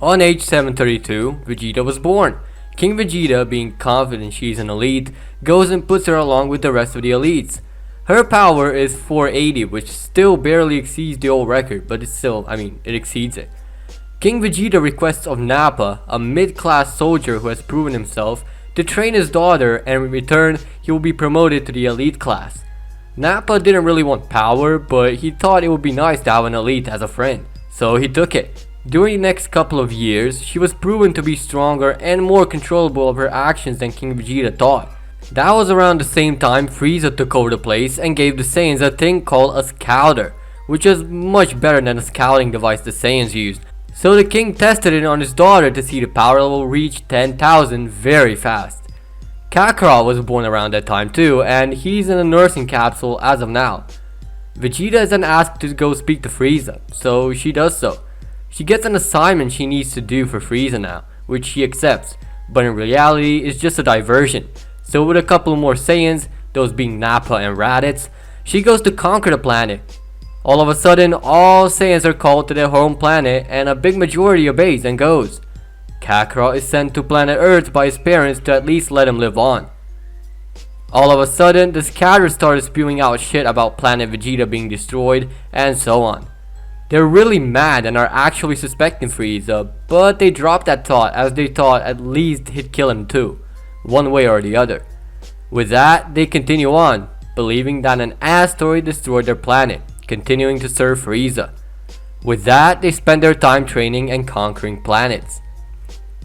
On age 732, Vegeta was born. King Vegeta, being confident she's an elite, goes and puts her along with the rest of the elites. Her power is 480, which still barely exceeds the old record, but it exceeds it. King Vegeta requests of Nappa, a mid-class soldier who has proven himself, to train his daughter, and in return, he will be promoted to the elite class. Nappa didn't really want power, but he thought it would be nice to have an elite as a friend, so he took it. During the next couple of years, she was proven to be stronger and more controllable of her actions than King Vegeta thought. That was around the same time Frieza took over the place and gave the Saiyans a thing called a scouter, which is much better than the scouting device the Saiyans used. So the king tested it on his daughter to see the power level reach 10,000 very fast. Kakarot was born around that time too, and he's in a nursing capsule as of now. Vegeta is then asked to go speak to Frieza, so she does so. She gets an assignment she needs to do for Frieza now, which she accepts, but in reality it's just a diversion. So with a couple more Saiyans, those being Nappa and Raditz, she goes to conquer the planet. All of a sudden, all Saiyans are called to their home planet and a big majority obeys and goes. Kakarot is sent to planet Earth by his parents to at least let him live on. All of a sudden, the scouters started spewing out shit about planet Vegeta being destroyed and so on. They're really mad and are actually suspecting Frieza, but they dropped that thought as they thought at least he'd kill him too, one way or the other. With that, they continue on, believing that an asteroid destroyed their planet, continuing to serve Frieza. With that, they spend their time training and conquering planets.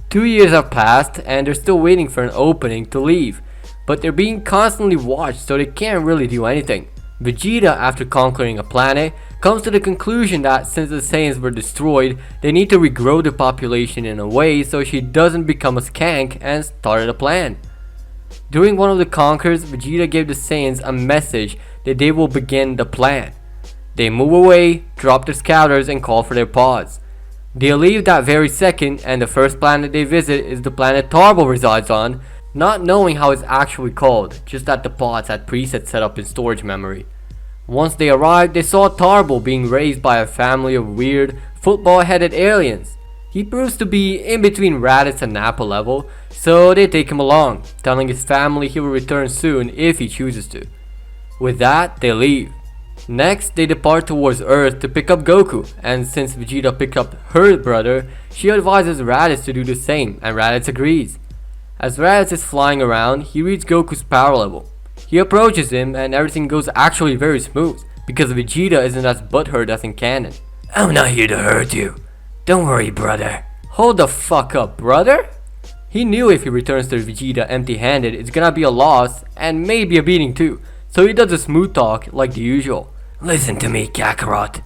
2 years have passed and they're still waiting for an opening to leave, but they're being constantly watched so they can't really do anything. Vegeta, after conquering a planet, comes to the conclusion that since the Saiyans were destroyed, they need to regrow the population in a way so she doesn't become a skank, and started a plan. During one of the conquers, Vegeta gave the Saiyans a message that they will begin the plan. They move away, drop their scouters, and call for their pods. They leave that very second, and the first planet they visit is the planet Tarbo resides on, not knowing how it's actually called, just that the pods had presets set up in storage memory. Once they arrived, they saw Tarbo being raised by a family of weird, football-headed aliens. He proves to be in between Raditz and Nappa level, so they take him along, telling his family he will return soon if he chooses to. With that, they leave. Next, they depart towards Earth to pick up Goku, and since Vegeta picked up her brother, she advises Raditz to do the same, and Raditz agrees. As Raditz is flying around, he reads Goku's power level. He approaches him and everything goes actually very smooth, because Vegeta isn't as butthurt as in canon. I'm not here to hurt you. Don't worry, brother. Hold the fuck up, brother? He knew if he returns to Vegeta empty-handed, it's gonna be a loss, and maybe a beating too, so he does a smooth talk like the usual. Listen to me, Kakarot.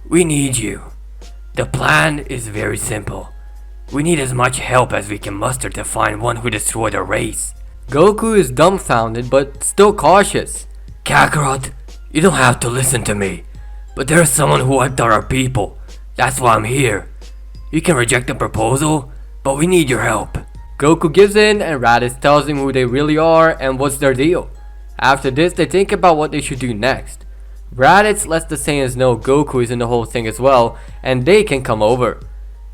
We need you. The plan is very simple. We need as much help as we can muster to find one who destroyed our race. Goku is dumbfounded but still cautious. Kakarot, you don't have to listen to me, but there's someone who wiped out our people. That's why I'm here. You can reject the proposal, but we need your help. Goku gives in and Raditz tells him who they really are and what's their deal. After this, they think about what they should do next. Raditz lets the Saiyans know Goku is in the whole thing as well, and they can come over.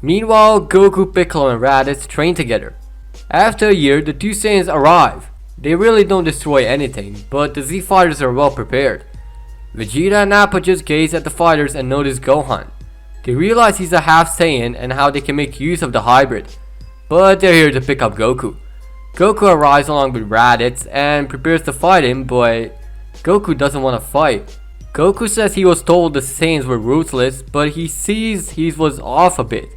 Meanwhile, Goku, Piccolo, and Raditz train together. After a year, the two Saiyans arrive. They really don't destroy anything, but the Z fighters are well prepared. Vegeta and Nappa just gaze at the fighters and notice Gohan. They realize he's a half Saiyan and how they can make use of the hybrid. But they're here to pick up Goku. Goku arrives along with Raditz and prepares to fight him, but Goku doesn't want to fight. Goku says he was told the Saiyans were ruthless, but he sees he was off a bit.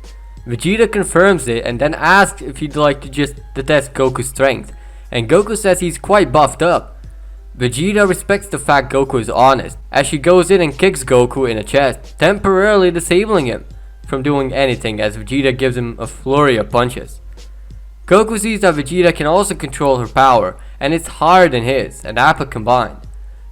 Vegeta confirms it and then asks if he'd like to just test Goku's strength, and Goku says he's quite buffed up. Vegeta respects the fact Goku is honest, as she goes in and kicks Goku in the chest, temporarily disabling him from doing anything as Vegeta gives him a flurry of punches. Goku sees that Vegeta can also control her power, and it's higher than his and Appa combined.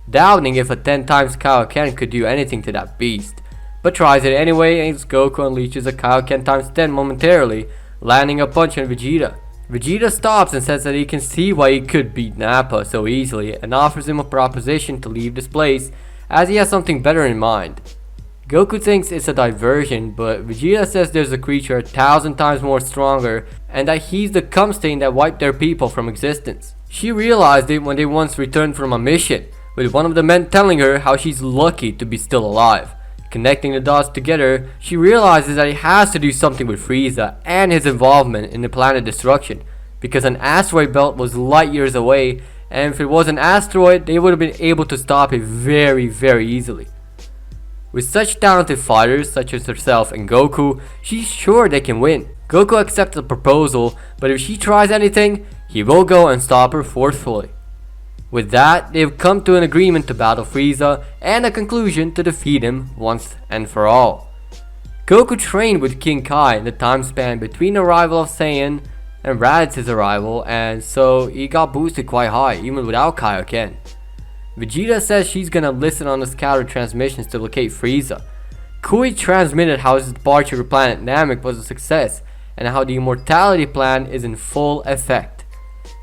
Doubting if a 10 times Kaioken could do anything to that beast, but tries it anyway as Goku unleashes a Kaioken times 10 momentarily, landing a punch on Vegeta. Vegeta stops and says that he can see why he could beat Nappa so easily and offers him a proposition to leave this place as he has something better in mind. Goku thinks it's a diversion, but Vegeta says there's a creature 1,000 times more stronger and that he's the cum stain that wiped their people from existence. She realized it when they once returned from a mission, with one of the men telling her how she's lucky to be still alive. Connecting the dots together, she realizes that it has to do something with Frieza and his involvement in the planet destruction, because an asteroid belt was light years away, and if it was an asteroid, they would have been able to stop it very, very easily. With such talented fighters such as herself and Goku, she's sure they can win. Goku accepts the proposal, but if she tries anything, he will go and stop her forcefully. With that, they've come to an agreement to battle Frieza and a conclusion to defeat him once and for all. Goku trained with King Kai in the time span between the arrival of Saiyan and Raditz's arrival, and so he got boosted quite high even without Kaioken. Vegeta says she's gonna listen on the scattered transmissions to locate Frieza. Kui transmitted how his departure to planet Namek was a success and how the immortality plan is in full effect.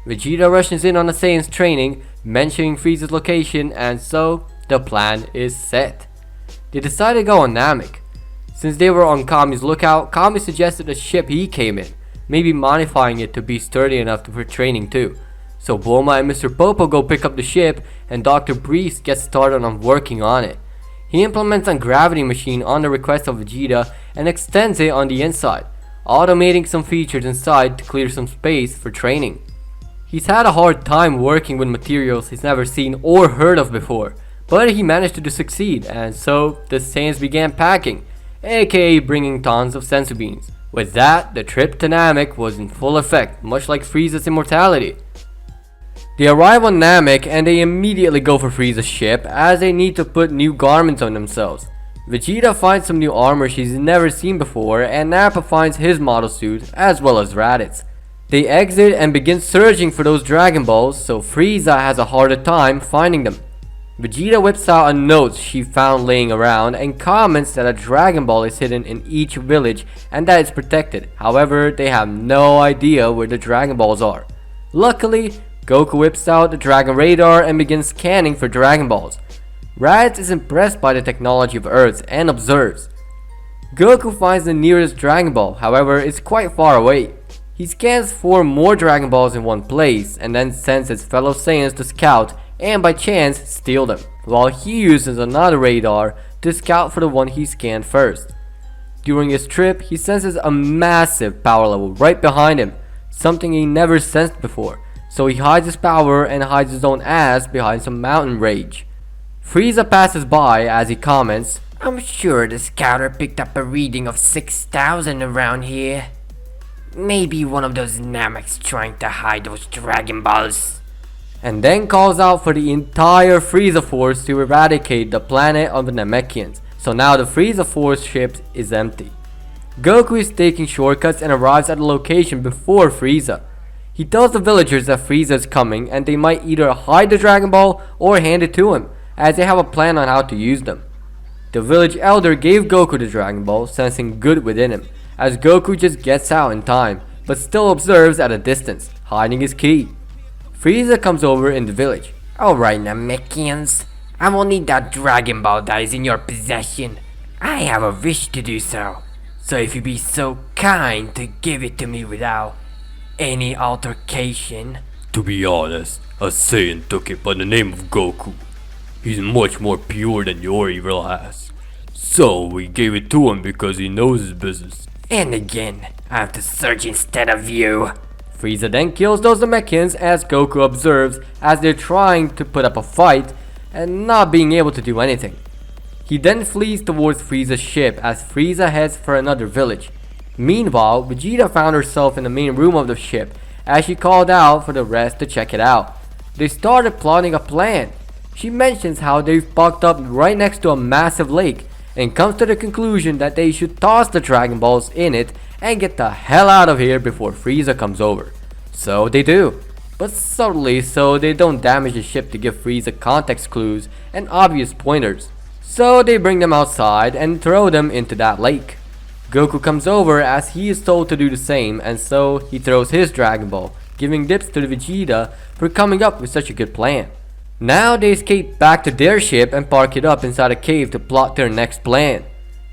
Vegeta rushes in on the Saiyan's training, mentioning Frieza's location, and so the plan is set. They decided to go on Namek. Since they were on Kami's lookout, Kami suggested the ship he came in, maybe modifying it to be sturdy enough for training too. So Bulma and Mr. Popo go pick up the ship, and Dr. Briefs gets started on working on it. He implements a gravity machine on the request of Vegeta and extends it on the inside, automating some features inside to clear some space for training. He's had a hard time working with materials he's never seen or heard of before, but he managed to succeed, and so the Saiyans began packing, aka bringing tons of senzu beans. With that, the trip to Namek was in full effect, much like Frieza's immortality. They arrive on Namek and they immediately go for Frieza's ship as they need to put new garments on themselves. Vegeta finds some new armor she's never seen before, and Nappa finds his model suit as well as Raditz. They exit and begin searching for those Dragon Balls, so Frieza has a harder time finding them. Vegeta whips out a note she found laying around and comments that a Dragon Ball is hidden in each village and that it's protected. However, they have no idea where the Dragon Balls are. Luckily, Goku whips out the Dragon Radar and begins scanning for Dragon Balls. Raditz is impressed by the technology of Earth and observes. Goku finds the nearest Dragon Ball, however, it's quite far away. He scans 4 more Dragon Balls in one place and then sends his fellow Saiyans to scout and by chance steal them, while he uses another radar to scout for the one he scanned first. During his trip, he senses a massive power level right behind him, something he never sensed before, so he hides his power and hides his own ass behind some mountain rage. Frieza passes by as he comments, I'm sure the scouter picked up a reading of 6,000 around here. Maybe one of those Nameks trying to hide those Dragon Balls. And then calls out for the entire Frieza Force to eradicate the planet of the Namekians. So now the Frieza Force ship is empty. Goku is taking shortcuts and arrives at the location before Frieza. He tells the villagers that Frieza is coming and they might either hide the Dragon Ball or hand it to him, as they have a plan on how to use them. The village elder gave Goku the Dragon Ball, sensing good within him, as Goku just gets out in time, but still observes at a distance, hiding his key. Frieza comes over in the village. Alright Namekians, I will need that Dragon Ball that is in your possession. I have a wish to do so. So if you be so kind to give it to me without any altercation. To be honest, a Saiyan took it by the name of Goku. He's much more pure than your evil ass. So we gave it to him because he knows his business. And again, I have to search instead of you. Frieza then kills those Namekians as Goku observes as they're trying to put up a fight and not being able to do anything. He then flees towards Frieza's ship as Frieza heads for another village. Meanwhile, Vegeta found herself in the main room of the ship as she called out for the rest to check it out. They started plotting a plan. She mentions how they've popped up right next to a massive lake and comes to the conclusion that they should toss the Dragon Balls in it and get the hell out of here before Frieza comes over. So they do, but subtly so they don't damage the ship to give Frieza context clues and obvious pointers. So they bring them outside and throw them into that lake. Goku comes over as he is told to do the same, and so he throws his Dragon Ball, giving dips to the Vegeta for coming up with such a good plan. Now they escape back to their ship and park it up inside a cave to plot their next plan.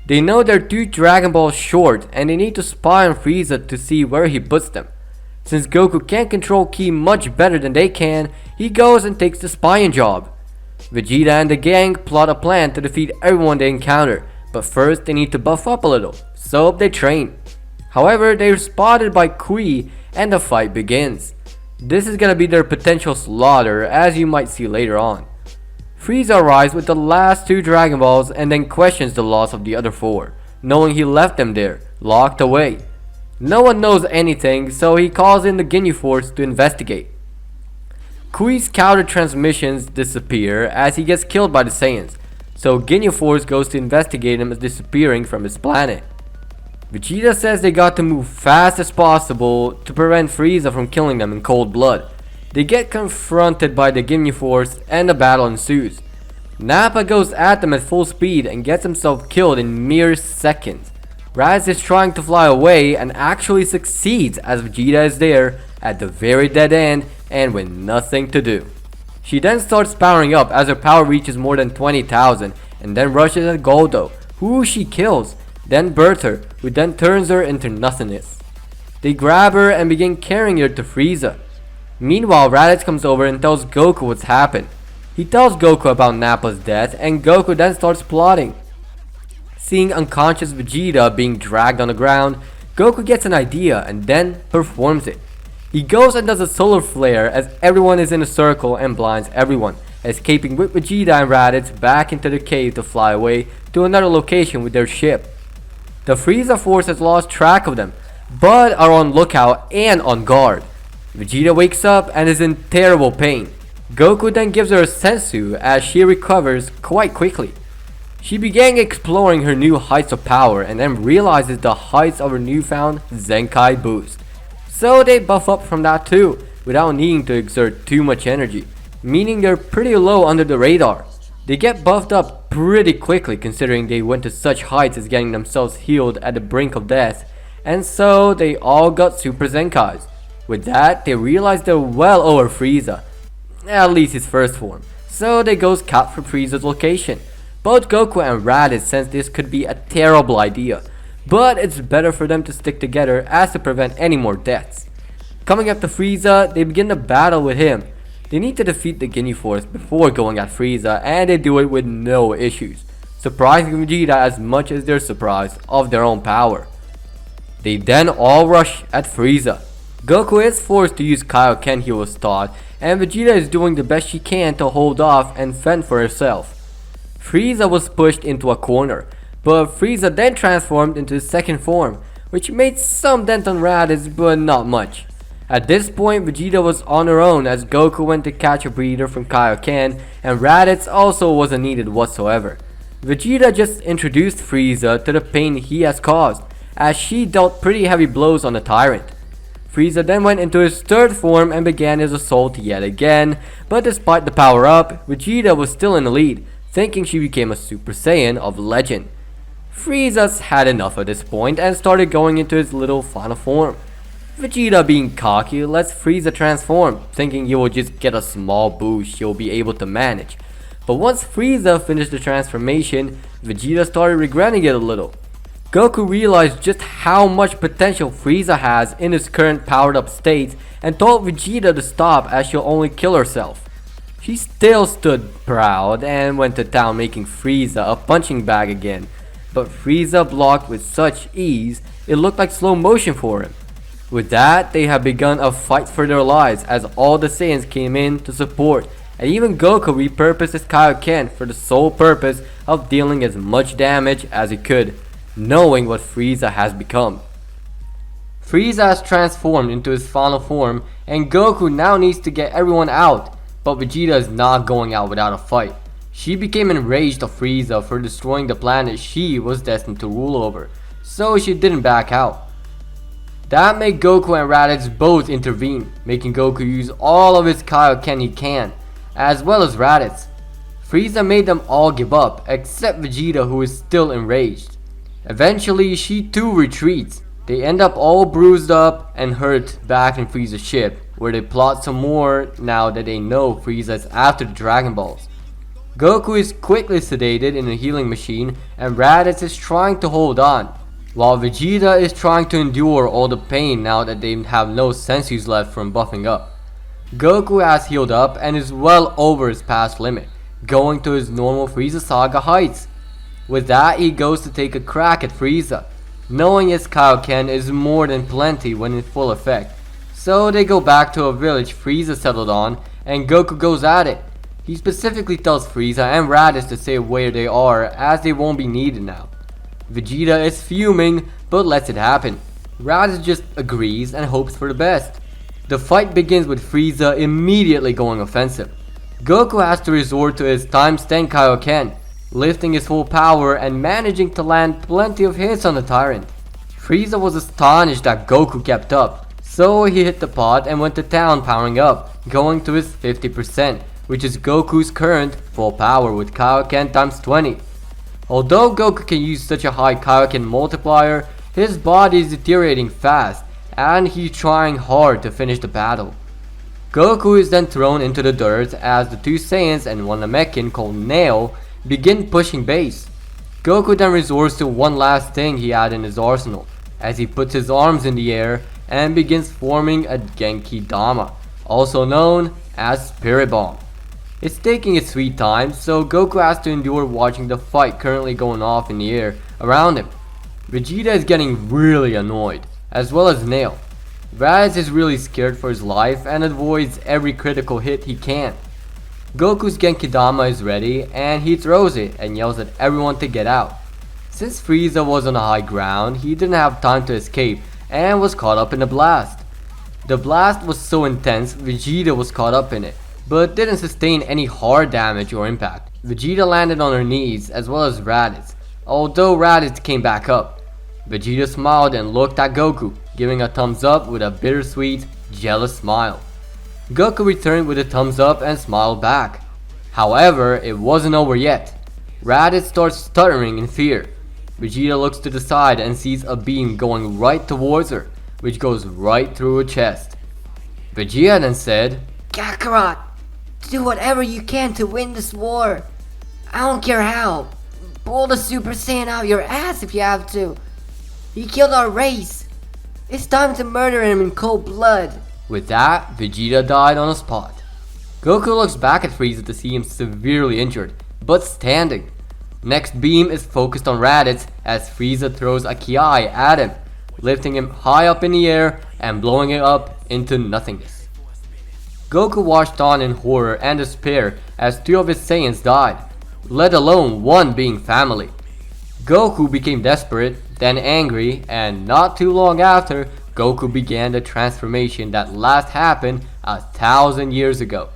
They know they're 2 Dragon Balls short and they need to spy on Frieza to see where he puts them. Since Goku can't control Ki much better than they can, he goes and takes the spying job. Vegeta and the gang plot a plan to defeat everyone they encounter, but first they need to buff up a little, so they train. However, they are spotted by Kui and the fight begins. This is gonna be their potential slaughter, as you might see later on. Frieza arrives with the last 2 Dragon Balls and then questions the loss of the other 4, knowing he left them there, locked away. No one knows anything, so he calls in the Ginyu Force to investigate. Kui's counter transmissions disappear as he gets killed by the Saiyans, so Ginyu Force goes to investigate him as disappearing from his planet. Vegeta says they got to move fast as possible to prevent Frieza from killing them in cold blood. They get confronted by the Ginyu Force and the battle ensues. Nappa goes at them at full speed and gets himself killed in mere seconds. Raditz is trying to fly away and actually succeeds as Vegeta is there at the very dead end and with nothing to do. She then starts powering up as her power reaches more than 20,000 and then rushes at Goldo, who she kills, then Bertha, who then turns her into nothingness. They grab her and begin carrying her to Frieza. Meanwhile, Raditz comes over and tells Goku what's happened. He tells Goku about Nappa's death and Goku then starts plotting. Seeing unconscious Vegeta being dragged on the ground, Goku gets an idea and then performs it. He goes and does a solar flare as everyone is in a circle and blinds everyone, escaping with Vegeta and Raditz back into the cave to fly away to another location with their ship. The Frieza force has lost track of them, but are on lookout and on guard. Vegeta wakes up and is in terrible pain. Goku then gives her a sensu as she recovers quite quickly. She began exploring her new heights of power and then realizes the heights of her newfound Zenkai boost. So they buff up from that too, without needing to exert too much energy, meaning they're pretty low under the radar. They get buffed up pretty quickly considering they went to such heights as getting themselves healed at the brink of death, and so they all got Super Zenkais. With that, they realize they're well over Frieza, at least his first form, so they go scout for Frieza's location. Both Goku and Raditz sense this could be a terrible idea, but it's better for them to stick together as to prevent any more deaths. Coming up to Frieza, they begin the battle with him. They need to defeat the Ginyu Force before going at Frieza, and they do it with no issues, surprising Vegeta as much as they're surprised of their own power. They then all rush at Frieza. Goku is forced to use Kaioken he was taught, and Vegeta is doing the best she can to hold off and fend for herself. Frieza was pushed into a corner, but Frieza then transformed into his second form, which made some dent on Raditz but not much. At this point, Vegeta was on her own as Goku went to catch a breather from Kaioken, and Raditz also wasn't needed whatsoever. Vegeta just introduced Frieza to the pain he has caused, as she dealt pretty heavy blows on the tyrant. Frieza then went into his third form and began his assault yet again, but despite the power up, Vegeta was still in the lead, thinking she became a Super Saiyan of legend. Frieza's had enough at this point and started going into his little final form. Vegeta, being cocky, lets Frieza transform, thinking he will just get a small boost she'll be able to manage. But once Frieza finished the transformation, Vegeta started regretting it a little. Goku realized just how much potential Frieza has in his current powered up state and told Vegeta to stop as she'll only kill herself. She still stood proud and went to town making Frieza a punching bag again, but Frieza blocked with such ease it looked like slow motion for him. With that, they have begun a fight for their lives as all the Saiyans came in to support, and even Goku repurposed his Kaioken for the sole purpose of dealing as much damage as he could, knowing what Frieza has become. Frieza has transformed into his final form, and Goku now needs to get everyone out, but Vegeta is not going out without a fight. She became enraged of Frieza for destroying the planet she was destined to rule over, so she didn't back out. That made Goku and Raditz both intervene, making Goku use all of his Kaioken he can, as well as Raditz. Frieza made them all give up, except Vegeta, who is still enraged. Eventually, she too retreats. They end up all bruised up and hurt back in Frieza's ship, where they plot some more now that they know Frieza is after the Dragon Balls. Goku is quickly sedated in a healing machine and Raditz is trying to hold on, while Vegeta is trying to endure all the pain now that they have no sensus left from buffing up. Goku has healed up and is well over his past limit, going to his normal Frieza Saga heights. With that, he goes to take a crack at Frieza, knowing his Kaioken is more than plenty when in full effect. So they go back to a village Frieza settled on and Goku goes at it. He specifically tells Frieza and Raditz to stay where they are as they won't be needed now. Vegeta is fuming but lets it happen. Raditz just agrees and hopes for the best. The fight begins with Frieza immediately going offensive. Goku has to resort to his times 10 Kaioken, lifting his full power and managing to land plenty of hits on the Tyrant. Frieza was astonished that Goku kept up, so he hit the pot and went to town powering up, going to his 50%, which is Goku's current full power with Kaioken times 20. Although Goku can use such a high Kaioken multiplier, his body is deteriorating fast and he's trying hard to finish the battle. Goku is then thrown into the dirt as the two Saiyans and one Namekian called Nail begin pushing base. Goku then resorts to one last thing he had in his arsenal, as he puts his arms in the air and begins forming a Genki Dama, also known as Spirit Bomb. It's taking its sweet time, so Goku has to endure watching the fight currently going off in the air around him. Vegeta is getting really annoyed, as well as Nail. Raditz is really scared for his life and avoids every critical hit he can. Goku's Genki Dama is ready and he throws it and yells at everyone to get out. Since Frieza was on a high ground, he didn't have time to escape and was caught up in the blast. The blast was so intense, Vegeta was caught up in it, but didn't sustain any hard damage or impact. Vegeta landed on her knees as well as Raditz, although Raditz came back up. Vegeta smiled and looked at Goku, giving a thumbs up with a bittersweet, jealous smile. Goku returned with a thumbs up and smiled back. However, it wasn't over yet. Raditz starts stuttering in fear. Vegeta looks to the side and sees a beam going right towards her, which goes right through her chest. Vegeta then said, Kakarot, do whatever you can to win this war. I don't care how. Pull the Super Saiyan out your ass if you have to. He killed our race. It's time to murder him in cold blood. With that, Vegeta died on the spot. Goku looks back at Frieza to see him severely injured, but standing. Next beam is focused on Raditz as Frieza throws a Ki at him, lifting him high up in the air and blowing it up into nothingness. Goku watched on in horror and despair as two of his Saiyans died, let alone one being family. Goku became desperate, then angry, and not too long after, Goku began the transformation that last happened 1,000 years ago.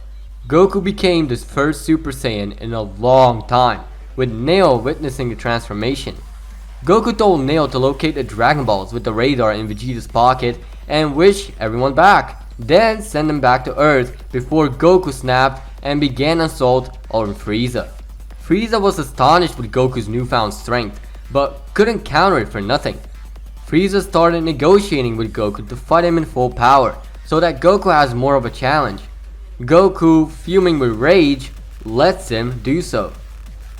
Goku became the first Super Saiyan in a long time, with Nail witnessing the transformation. Goku told Nail to locate the Dragon Balls with the radar in Vegeta's pocket and wish everyone back, then send them back to Earth before Goku snapped and began an assault on Frieza. Frieza was astonished with Goku's newfound strength, but couldn't counter it for nothing. Frieza started negotiating with Goku to fight him in full power, so that Goku has more of a challenge. Goku, fuming with rage, lets him do so.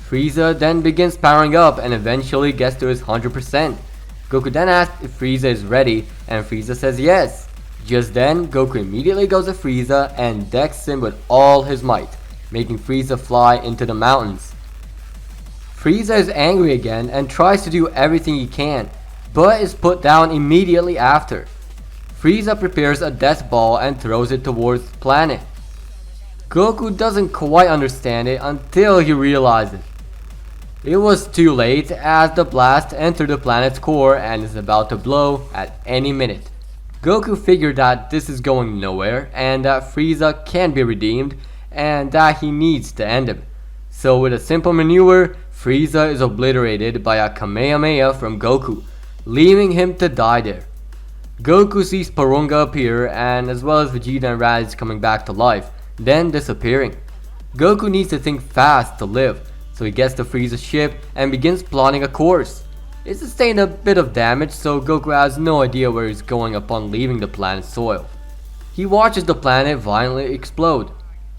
Frieza then begins powering up and eventually gets to his 100%. Goku then asks if Frieza is ready, and Frieza says yes. Just then, Goku immediately goes to Frieza and decks him with all his might, making Frieza fly into the mountains. Frieza is angry again and tries to do everything he can, but is put down immediately after. Frieza prepares a death ball and throws it towards the planet. Goku doesn't quite understand it until he realizes it. It was too late as the blast entered the planet's core and is about to blow at any minute. Goku figured that this is going nowhere and that Frieza can be redeemed and that he needs to end him. So with a simple maneuver, Frieza is obliterated by a Kamehameha from Goku, leaving him to die there. Goku sees Porunga appear and as well as Vegeta and Raditz coming back to life, then disappearing. Goku needs to think fast to live, so he gets to Frieza's ship and begins plotting a course. It sustained a bit of damage, so Goku has no idea where he's going upon leaving the planet's soil. He watches the planet violently explode.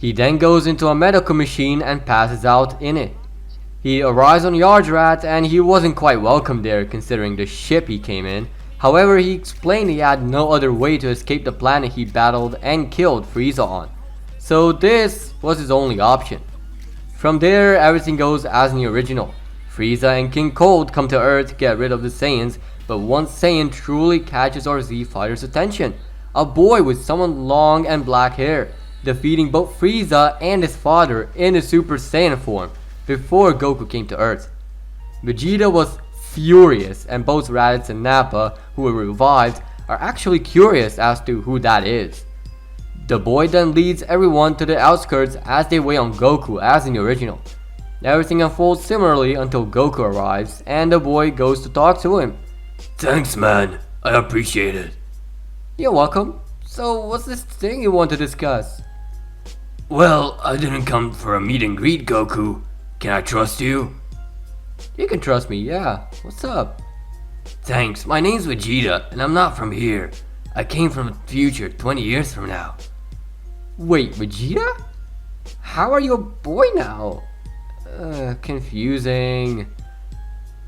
He then goes into a medical machine and passes out in it. He arrives on Yardrat and he wasn't quite welcome there considering the ship he came in. However, he explained he had no other way to escape the planet he battled and killed Frieza on. So this was his only option. From there, everything goes as in the original. Frieza and King Cold come to Earth to get rid of the Saiyans, but one Saiyan truly catches our Z Fighter's attention. A boy with someone long and black hair, defeating both Frieza and his father in his Super Saiyan form before Goku came to Earth. Vegeta was furious, and both Raditz and Nappa, who were revived, are actually curious as to who that is. The boy then leads everyone to the outskirts as they wait on Goku as in the original. Everything unfolds similarly until Goku arrives and the boy goes to talk to him. Thanks, man. I appreciate it. You're welcome. So what's this thing you want to discuss? Well, I didn't come for a meet and greet, Goku. Can I trust you? You can trust me, yeah. What's up? Thanks. My name's Vegeta, and I'm not from here. I came from the future 20 years from now. Wait, Vegeta? How are you a boy now? Confusing.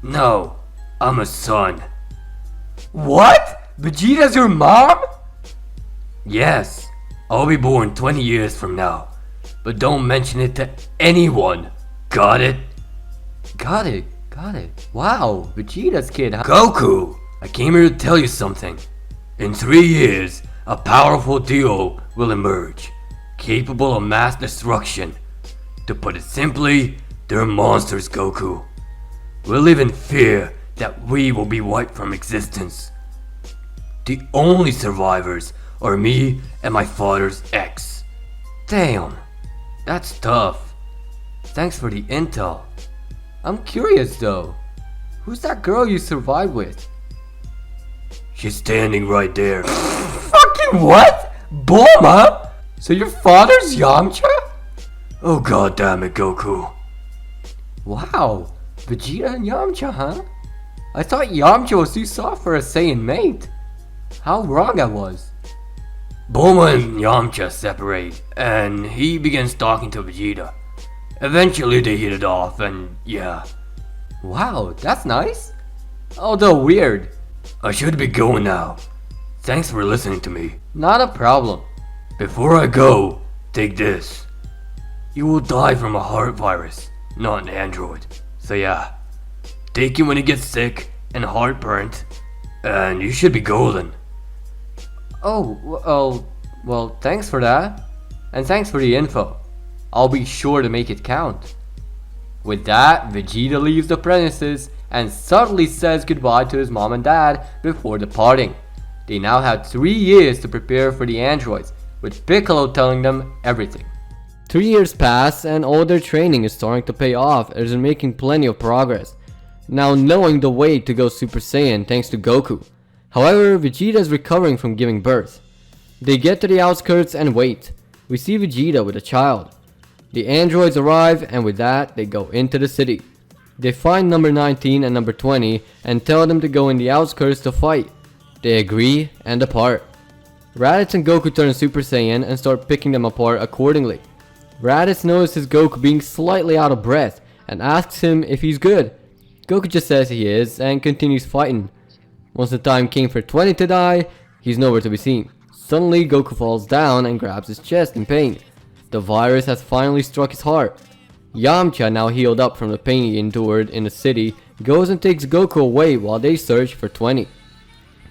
No, I'm a son. What? Vegeta's your mom? Yes, I'll be born 20 years from now. But don't mention it to anyone. Got it? Got it. Wow, Vegeta's kid, huh? Goku, I came here to tell you something. In 3 years, a powerful duo will emerge, capable of mass destruction. To put it simply, they're monsters, Goku. We live in fear that we will be wiped from existence. The only survivors are me and my father's ex. Damn, that's tough. Thanks for the intel. I'm curious though, who's that girl you survived with? She's standing right there. Fucking what? Bulma? So your father's Yamcha? Oh god damn it, Goku. Wow, Vegeta and Yamcha, huh? I thought Yamcha was too soft for a Saiyan mate. How wrong I was. Bulma and Yamcha separate, and he begins talking to Vegeta. Eventually they hit it off, and yeah. Wow, that's nice. Although weird. I should be going now. Thanks for listening to me. Not a problem. Before I go, take this. You will die from a heart virus, not an android. So yeah, take it when you get sick and heartburnt, and you should be golden. Oh, well, thanks for that. And thanks for the info. I'll be sure to make it count. With that, Vegeta leaves the premises and subtly says goodbye to his mom and dad before departing. They now have 3 years to prepare for the androids, with Piccolo telling them everything. 3 years pass and all their training is starting to pay off as they're making plenty of progress, now knowing the way to go Super Saiyan thanks to Goku. However, Vegeta is recovering from giving birth. They get to the outskirts and wait. We see Vegeta with a child. The androids arrive and with that they go into the city. They find number 19 and number 20 and tell them to go in the outskirts to fight. They agree and depart. Raditz and Goku turn Super Saiyan and start picking them apart accordingly. Raditz notices Goku being slightly out of breath and asks him if he's good. Goku just says he is and continues fighting. Once the time came for 20 to die, he's nowhere to be seen. Suddenly Goku falls down and grabs his chest in pain. The virus has finally struck his heart. Yamcha, now healed up from the pain he endured in the city, goes and takes Goku away while they search for 20.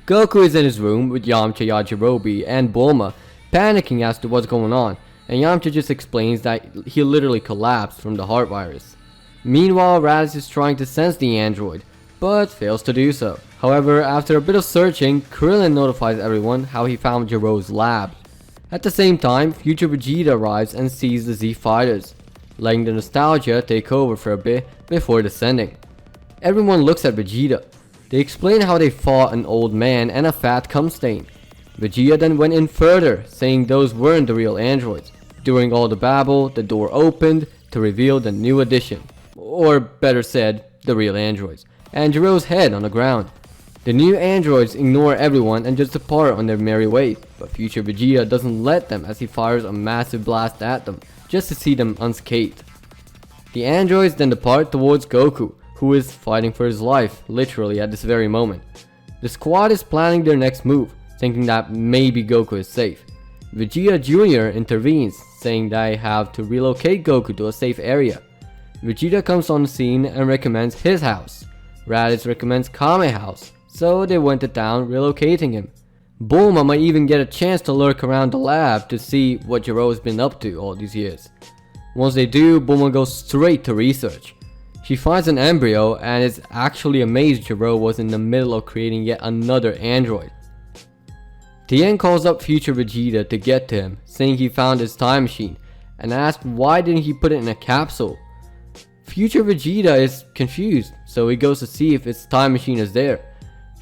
Goku is in his room with Yamcha, Yajirobe, and Bulma, panicking as to what's going on, and Yamcha just explains that he literally collapsed from the heart virus. Meanwhile, Raditz is trying to sense the android, but fails to do so. However, after a bit of searching, Krillin notifies everyone how he found Jiro's lab. At the same time, future Vegeta arrives and sees the Z Fighters, letting the nostalgia take over for a bit before descending. Everyone looks at Vegeta. They explain how they fought an old man and a fat cum stain. Vegeta then went in further, saying those weren't the real androids. During all the babble, the door opened to reveal the new addition, or better said, the real androids, and Jiro's head on the ground. The new androids ignore everyone and just depart on their merry way, but future Vegeta doesn't let them as he fires a massive blast at them. just to see them unscathed. The androids then depart towards Goku, who is fighting for his life, literally at this very moment. The squad is planning their next move, thinking that maybe Goku is safe. Vegeta Jr. intervenes, saying they have to relocate Goku to a safe area. Vegeta comes on the scene and recommends his house. Raditz recommends Kame's house, so they went to town relocating him. Bulma might even get a chance to lurk around the lab to see what Gero has been up to all these years. Once they do, Bulma goes straight to research. She finds an embryo and is actually amazed Gero was in the middle of creating yet another android. Tien calls up future Vegeta to get to him, saying he found his time machine, and asks why didn't he put it in a capsule. Future Vegeta is confused, so he goes to see if his time machine is there.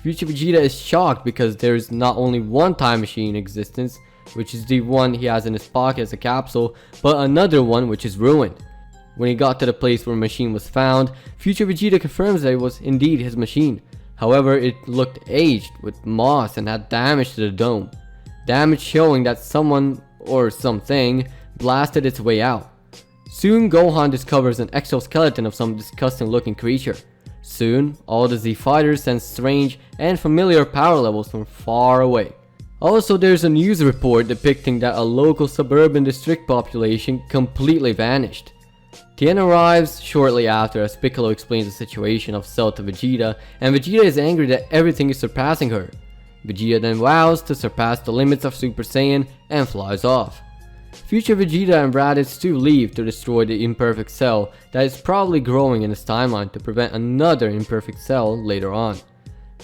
Future Vegeta is shocked because there is not only one time machine in existence, which is the one he has in his pocket as a capsule, but another one which is ruined. When he got to the place where the machine was found, Future Vegeta confirms that it was indeed his machine. However, it looked aged with moss and had damage to the dome. Damage showing that someone or something blasted its way out. Soon Gohan discovers an exoskeleton of some disgusting looking creature. Soon, all the Z fighters sense strange and familiar power levels from far away. Also, there's a news report depicting that a local suburban district population completely vanished. Tien arrives shortly after as Piccolo explains the situation of Cell to Vegeta, and Vegeta is angry that everything is surpassing her. Vegeta then vows to surpass the limits of Super Saiyan and flies off. Future Vegeta and Raditz too leave to destroy the imperfect cell that is probably growing in his timeline to prevent another imperfect cell later on.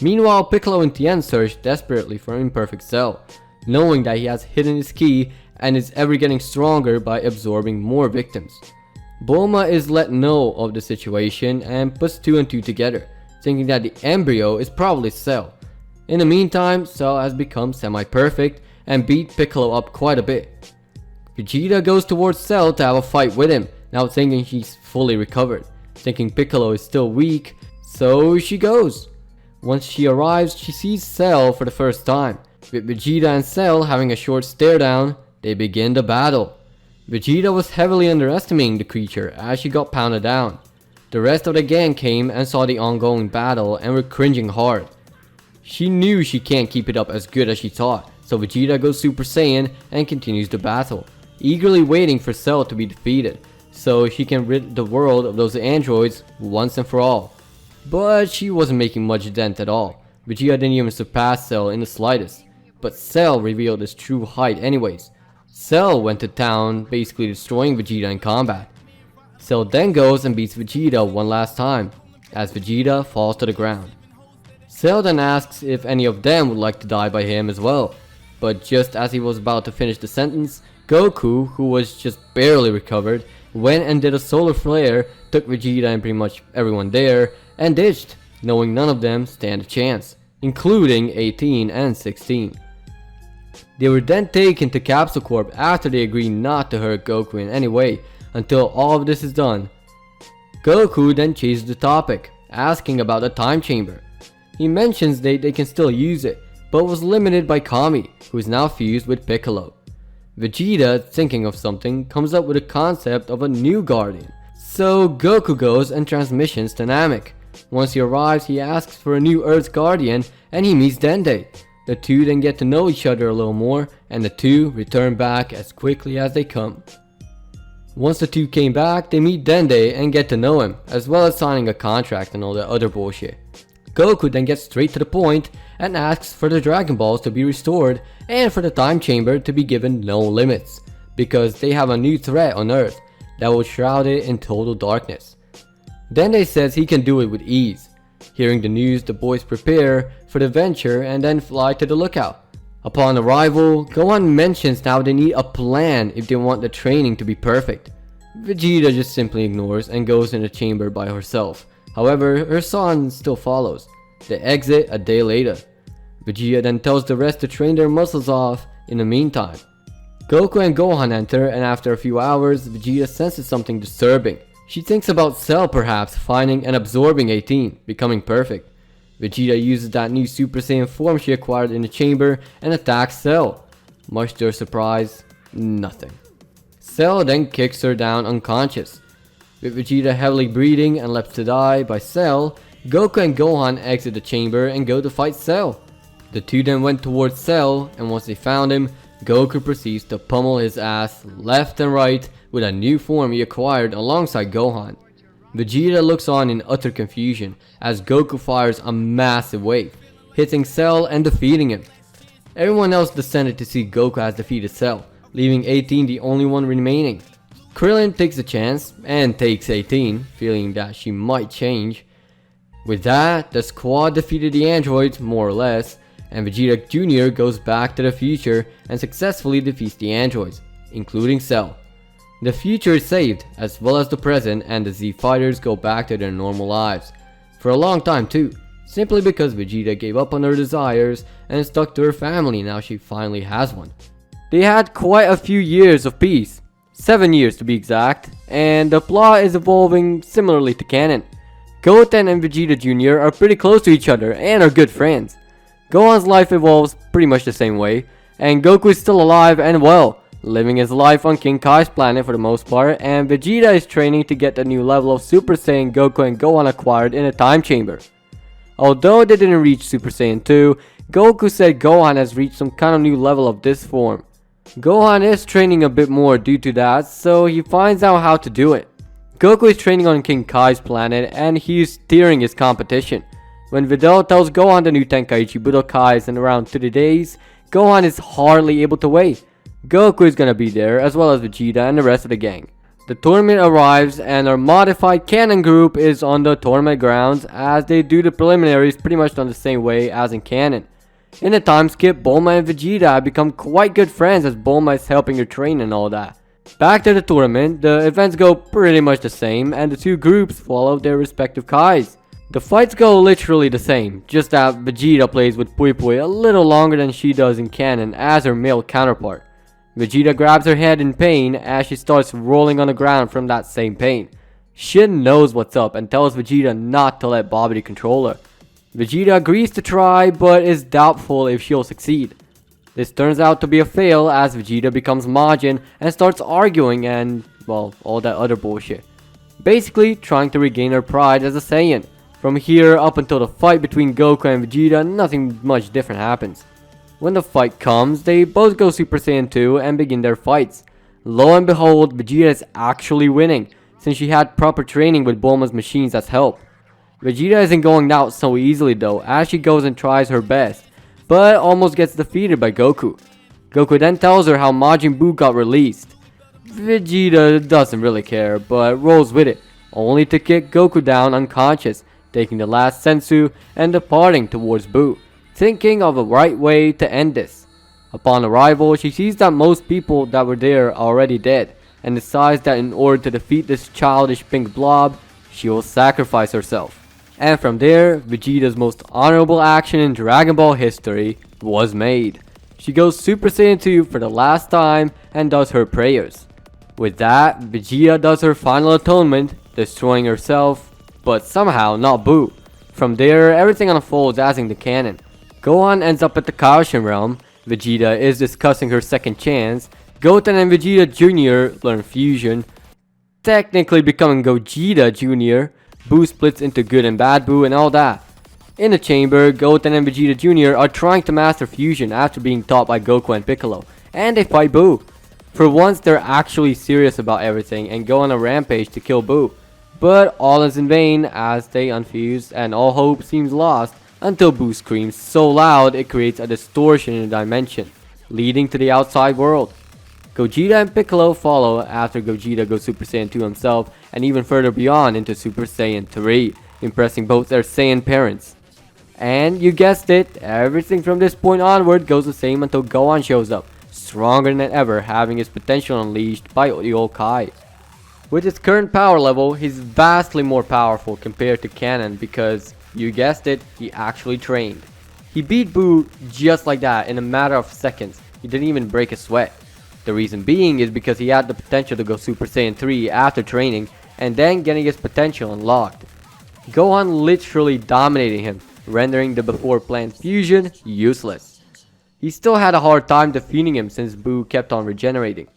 Meanwhile, Piccolo and Tien search desperately for an imperfect cell, knowing that he has hidden his key and is ever getting stronger by absorbing more victims. Bulma is let know of the situation and puts 2 and 2 together, thinking that the embryo is probably Cell. In the meantime, Cell has become semi-perfect and beat Piccolo up quite a bit. Vegeta goes towards Cell to have a fight with him, now thinking he's fully recovered. Thinking Piccolo is still weak, so she goes. Once she arrives, she sees Cell for the first time. With Vegeta and Cell having a short stare down, they begin the battle. Vegeta was heavily underestimating the creature as she got pounded down. The rest of the gang came and saw the ongoing battle and were cringing hard. She knew she can't keep it up as good as she thought, so Vegeta goes Super Saiyan and continues the battle, eagerly waiting for Cell to be defeated, so she can rid the world of those androids once and for all. But she wasn't making much dent at all. Vegeta didn't even surpass Cell in the slightest, but Cell revealed his true height anyways. Cell went to town, basically destroying Vegeta in combat. Cell then goes and beats Vegeta one last time, as Vegeta falls to the ground. Cell then asks if any of them would like to die by him as well, but just as he was about to finish the sentence, Goku, who was just barely recovered, went and did a solar flare, took Vegeta and pretty much everyone there, and ditched, knowing none of them stand a chance, including 18 and 16. They were then taken to Capsule Corp after they agreed not to hurt Goku in any way until all of this is done. Goku then changes the topic, asking about the time chamber. He mentions they can still use it, but was limited by Kami, who is now fused with Piccolo. Vegeta, thinking of something, comes up with a concept of a new guardian. So Goku goes and transmissions to Namek. Once he arrives, he asks for a new Earth's guardian and he meets Dende. The two then get to know each other a little more, and the two return back as quickly as they come. Once the two came back, they meet Dende and get to know him, as well as signing a contract and all that other bullshit. Goku then gets straight to the point and asks for the Dragon Balls to be restored and for the time chamber to be given no limits, because they have a new threat on Earth that will shroud it in total darkness. Dende says he can do it with ease. Hearing the news, the boys prepare for the venture and then fly to the lookout. Upon arrival, Gohan mentions now they need a plan if they want the training to be perfect. Vegeta just simply ignores and goes in the chamber by herself. However, her son still follows. They exit a day later. Vegeta then tells the rest to train their muscles off in the meantime. Goku and Gohan enter, and after a few hours, Vegeta senses something disturbing. She thinks about Cell perhaps finding and absorbing 18, becoming perfect. Vegeta uses that new Super Saiyan form she acquired in the chamber and attacks Cell. Much to her surprise, nothing. Cell then kicks her down unconscious. With Vegeta heavily bleeding and left to die by Cell, Goku and Gohan exit the chamber and go to fight Cell. The two then went towards Cell, and once they found him, Goku proceeds to pummel his ass left and right with a new form he acquired alongside Gohan. Vegeta looks on in utter confusion as Goku fires a massive wave, hitting Cell and defeating him. Everyone else descended to see Goku has defeated Cell, leaving 18 the only one remaining. Krillin takes a chance and takes 18, feeling that she might change. With that, the squad defeated the androids more or less, and Vegeta Jr. goes back to the future and successfully defeats the androids, including Cell. The future is saved, as well as the present, and the Z fighters go back to their normal lives. For a long time too, simply because Vegeta gave up on her desires and stuck to her family now she finally has one. They had quite a few years of peace, 7 years to be exact, and the plot is evolving similarly to canon. Goten and Vegeta Jr. are pretty close to each other and are good friends. Gohan's life evolves pretty much the same way, and Goku is still alive and well, living his life on King Kai's planet for the most part, and Vegeta is training to get the new level of Super Saiyan Goku and Gohan acquired in a time chamber. Although they didn't reach Super Saiyan 2, Goku said Gohan has reached some kind of new level of this form. Gohan is training a bit more due to that, so he finds out how to do it. Goku is training on King Kai's planet and he's steering his competition. When Videl tells Gohan the new Tenkaichi Budokai is in around 30 days, Gohan is hardly able to wait. Goku is gonna be there as well as Vegeta and the rest of the gang. The tournament arrives and our modified canon group is on the tournament grounds as they do the preliminaries pretty much done the same way as in canon. In the time skip, Bulma and Vegeta have become quite good friends as Bulma is helping her train and all that. Back to the tournament, the events go pretty much the same and the two groups follow their respective Kais. The fights go literally the same, just that Vegeta plays with Pui Pui a little longer than she does in canon as her male counterpart. Vegeta grabs her head in pain as she starts rolling on the ground from that same pain. Shin knows what's up and tells Vegeta not to let Babidi control her. Vegeta agrees to try but is doubtful if she'll succeed. This turns out to be a fail as Vegeta becomes Majin and starts arguing and, well, all that other bullshit. Basically trying to regain her pride as a Saiyan. From here up until the fight between Goku and Vegeta, nothing much different happens. When the fight comes, they both go Super Saiyan 2 and begin their fights. Lo and behold, Vegeta is actually winning, since she had proper training with Bulma's machines as help. Vegeta isn't going out so easily though, as she goes and tries her best, but almost gets defeated by Goku. Goku then tells her how Majin Buu got released. Vegeta doesn't really care, but rolls with it, only to kick Goku down unconscious, taking the last sensu and departing towards Buu, thinking of a right way to end this. Upon arrival, she sees that most people that were there are already dead, and decides that in order to defeat this childish pink blob, she will sacrifice herself. And from there, Vegeta's most honorable action in Dragon Ball history was made. She goes Super Saiyan 2 for the last time and does her prayers. With that, Vegeta does her final atonement, destroying herself, but somehow not Buu. From there, everything unfolds as in the canon. Gohan ends up at the Kaioken realm, Vegeta is discussing her second chance, Goten and Vegeta Jr. learn fusion, technically becoming Gogeta Jr., Buu splits into good and bad Buu and all that. In the chamber, Goten and Vegeta Jr. are trying to master fusion after being taught by Goku and Piccolo, and they fight Buu. For once, they're actually serious about everything and go on a rampage to kill Buu. But all is in vain as they unfuse and all hope seems lost until Buu screams so loud it creates a distortion in the dimension, leading to the outside world. Gogeta and Piccolo follow after Gogeta goes Super Saiyan 2 himself and even further beyond into Super Saiyan 3, impressing both their Saiyan parents. And you guessed it, everything from this point onward goes the same until Gohan shows up, stronger than ever, having his potential unleashed by the old Kai. With his current power level, he's vastly more powerful compared to canon because, you guessed it, he actually trained. He beat Buu just like that in a matter of seconds. He didn't even break a sweat. The reason being is because he had the potential to go Super Saiyan 3 after training and then getting his potential unlocked. Gohan literally dominating him, rendering the before planned fusion useless. He still had a hard time defeating him since Buu kept on regenerating.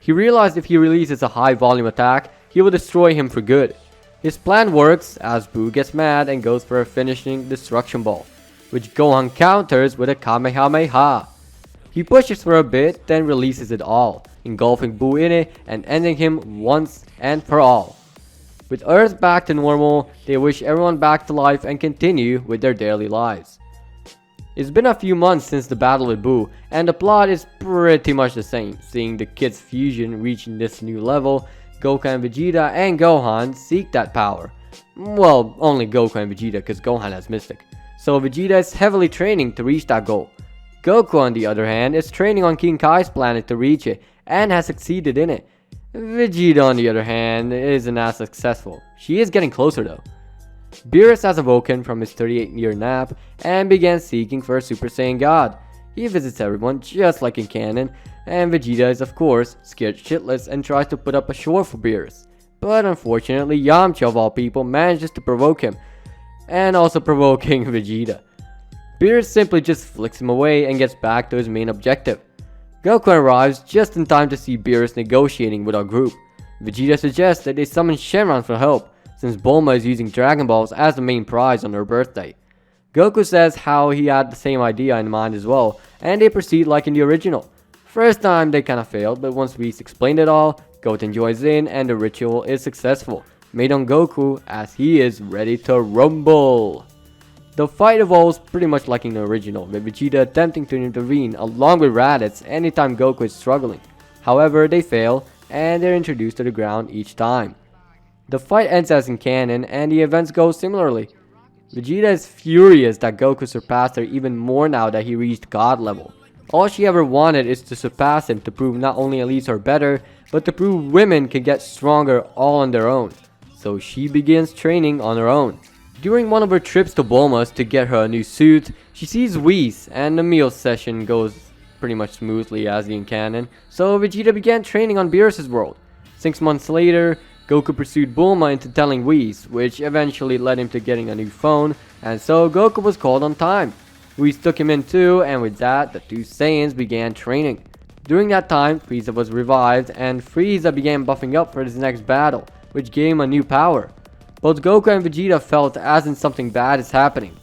He realized if he releases a high volume attack, he will destroy him for good. His plan works as Boo gets mad and goes for a finishing destruction ball, which Gohan counters with a Kamehameha. He pushes for a bit, then releases it all, engulfing Boo in it and ending him once and for all. With Earth back to normal, they wish everyone back to life and continue with their daily lives. It's been a few months since the battle with Boo, and the plot is pretty much the same, seeing the kids' fusion reaching this new level. Goku and Vegeta and Gohan seek that power. Well, only Goku and Vegeta because Gohan has Mystic. So Vegeta is heavily training to reach that goal. Goku on the other hand is training on King Kai's planet to reach it and has succeeded in it. Vegeta on the other hand isn't as successful. She is getting closer though. Beerus has awoken from his 38-year nap and began seeking for a Super Saiyan God. He visits everyone just like in canon, and Vegeta is of course scared shitless and tries to put up a show for Beerus. But unfortunately Yamcha of all people manages to provoke him, and also provoking Vegeta. Beerus simply just flicks him away and gets back to his main objective. Goku arrives just in time to see Beerus negotiating with our group. Vegeta suggests that they summon Shenron for help, since Bulma is using Dragon Balls as the main prize on her birthday. Goku says how he had the same idea in mind as well, and they proceed like in the original. First time they kinda failed, but once Whis explained it all, Goten joins in and the ritual is successful, made on Goku as he is ready to rumble. The fight evolves pretty much like in the original, with Vegeta attempting to intervene along with Raditz anytime Goku is struggling. However, they fail, and they're introduced to the ground each time. The fight ends as in canon, and the events go similarly. Vegeta is furious that Goku surpassed her even more now that he reached God level. All she ever wanted is to surpass him to prove not only elites are better, but to prove women can get stronger all on their own. So she begins training on her own. During one of her trips to Bulma's to get her a new suit, she sees Whis, and the meal session goes pretty much smoothly as in canon, so Vegeta began training on Beerus' world. 6 months later, Goku pursued Bulma into telling Whis, which eventually led him to getting a new phone, and so Goku was called on time. Whis took him in too, and with that, the two Saiyans began training. During that time, Frieza was revived, and Frieza began buffing up for his next battle, which gave him a new power. Both Goku and Vegeta felt as in something bad is happening.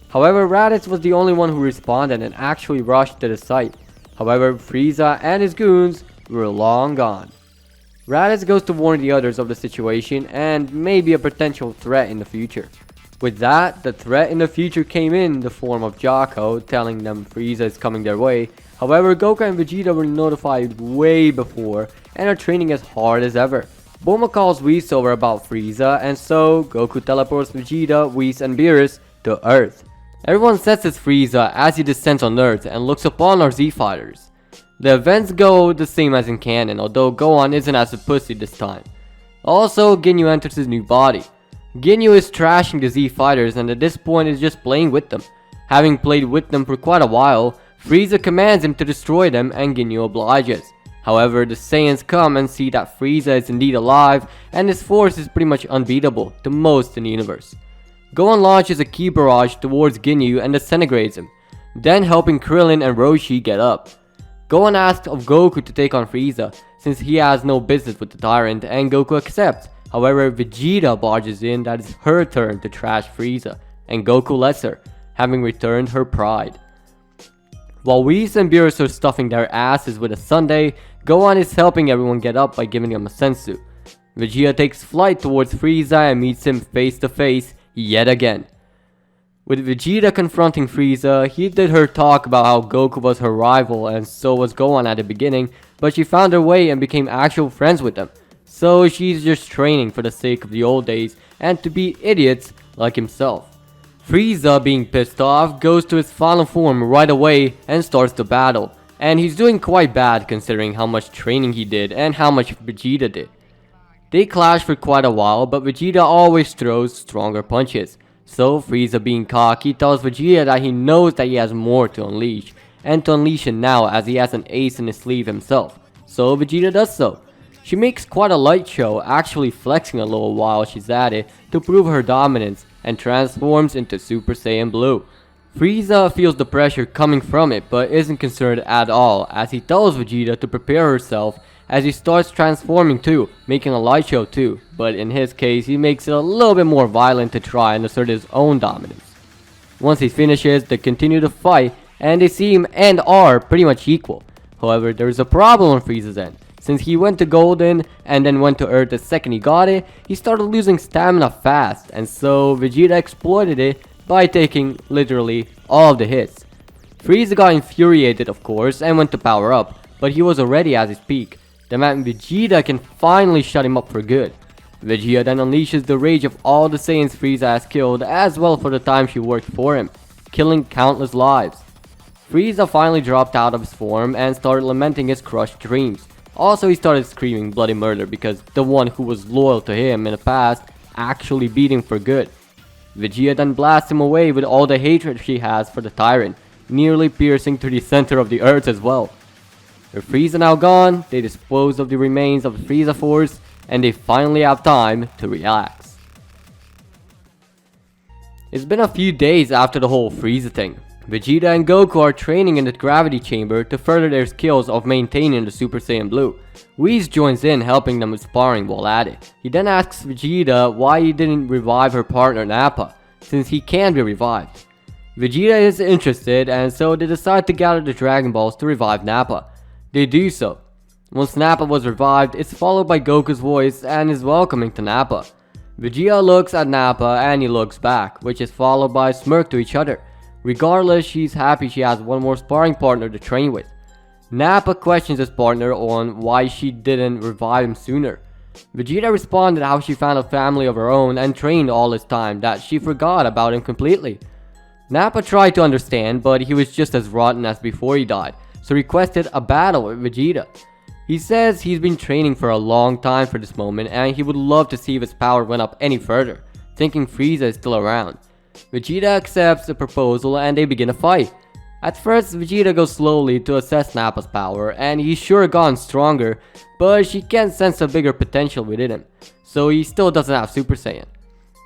However, Raditz was the only one who responded and actually rushed to the site. However, Frieza and his goons were long gone. Raditz goes to warn the others of the situation and maybe a potential threat in the future. With that, the threat in the future came in the form of Jocko telling them Frieza is coming their way. However, Goku and Vegeta were notified way before and are training as hard as ever. Bulma calls Whis over about Frieza, and so Goku teleports Vegeta, Whis, and Beerus to Earth. Everyone senses Frieza as he descends on Earth and looks upon our Z-Fighters. The events go the same as in canon, although Gohan isn't as a pussy this time. Also, Ginyu enters his new body. Ginyu is trashing the Z-Fighters and at this point is just playing with them. Having played with them for quite a while, Frieza commands him to destroy them and Ginyu obliges. However, the Saiyans come and see that Frieza is indeed alive and his force is pretty much unbeatable to most in the universe. Gohan launches a ki barrage towards Ginyu and disintegrates him, then helping Krillin and Roshi get up. Gohan asks of Goku to take on Frieza, since he has no business with the tyrant, and Goku accepts. However, Vegeta barges in that it's her turn to trash Frieza, and Goku lets her, having returned her pride. While Whis and Beerus are stuffing their asses with a sundae, Gohan is helping everyone get up by giving them a senzu. Vegeta takes flight towards Frieza and meets him face to face yet again. With Vegeta confronting Frieza, he did her talk about how Goku was her rival and so was Gohan at the beginning, but she found her way and became actual friends with them. So she's just training for the sake of the old days and to be idiots like himself. Frieza, being pissed off, goes to his final form right away and starts the battle. And he's doing quite bad considering how much training he did and how much Vegeta did. They clash for quite a while, but Vegeta always throws stronger punches. So Frieza, being cocky, tells Vegeta that he knows that he has more to unleash, and to unleash it now as he has an ace in his sleeve himself. So Vegeta does so. She makes quite a light show, actually flexing a little while she's at it to prove her dominance, and transforms into Super Saiyan Blue. Frieza feels the pressure coming from it but isn't concerned at all as he tells Vegeta to prepare herself as he starts transforming too, making a light show too, but in his case he makes it a little bit more violent to try and assert his own dominance. Once he finishes, they continue to fight, and they seem and are pretty much equal. However, there is a problem on Frieza's end. Since he went to Golden and then went to Earth the second he got it, he started losing stamina fast, and so Vegeta exploited it by taking literally all of the hits. Frieza got infuriated of course and went to power up, but he was already at his peak. The man Vegeta can finally shut him up for good. Vegeta then unleashes the rage of all the Saiyans Frieza has killed, as well for the time she worked for him, killing countless lives. Frieza finally dropped out of his form and started lamenting his crushed dreams. Also, he started screaming bloody murder because the one who was loyal to him in the past actually beat him for good. Vegeta then blasts him away with all the hatred she has for the tyrant, nearly piercing to the center of the earth as well. With Frieza now gone, they dispose of the remains of the Frieza Force, and they finally have time to relax. It's been a few days after the whole Frieza thing. Vegeta and Goku are training in the gravity chamber to further their skills of maintaining the Super Saiyan Blue. Whis joins in, helping them with sparring while at it. He then asks Vegeta why he didn't revive her partner Nappa, since he can be revived. Vegeta is interested, and so they decide to gather the Dragon Balls to revive Nappa. They do so. Once Nappa was revived, it's followed by Goku's voice and is welcoming to Nappa. Vegeta looks at Nappa and he looks back, which is followed by a smirk to each other. Regardless, she's happy she has one more sparring partner to train with. Nappa questions his partner on why she didn't revive him sooner. Vegeta responded how she found a family of her own and trained all this time that she forgot about him completely. Nappa tried to understand, but he was just as rotten as before he died, so requested a battle with Vegeta. He says he's been training for a long time for this moment and he would love to see if his power went up any further, thinking Frieza is still around. Vegeta accepts the proposal and they begin a fight. At first, Vegeta goes slowly to assess Nappa's power and he's sure gotten stronger, but she can sense a bigger potential within him, so he still doesn't have Super Saiyan.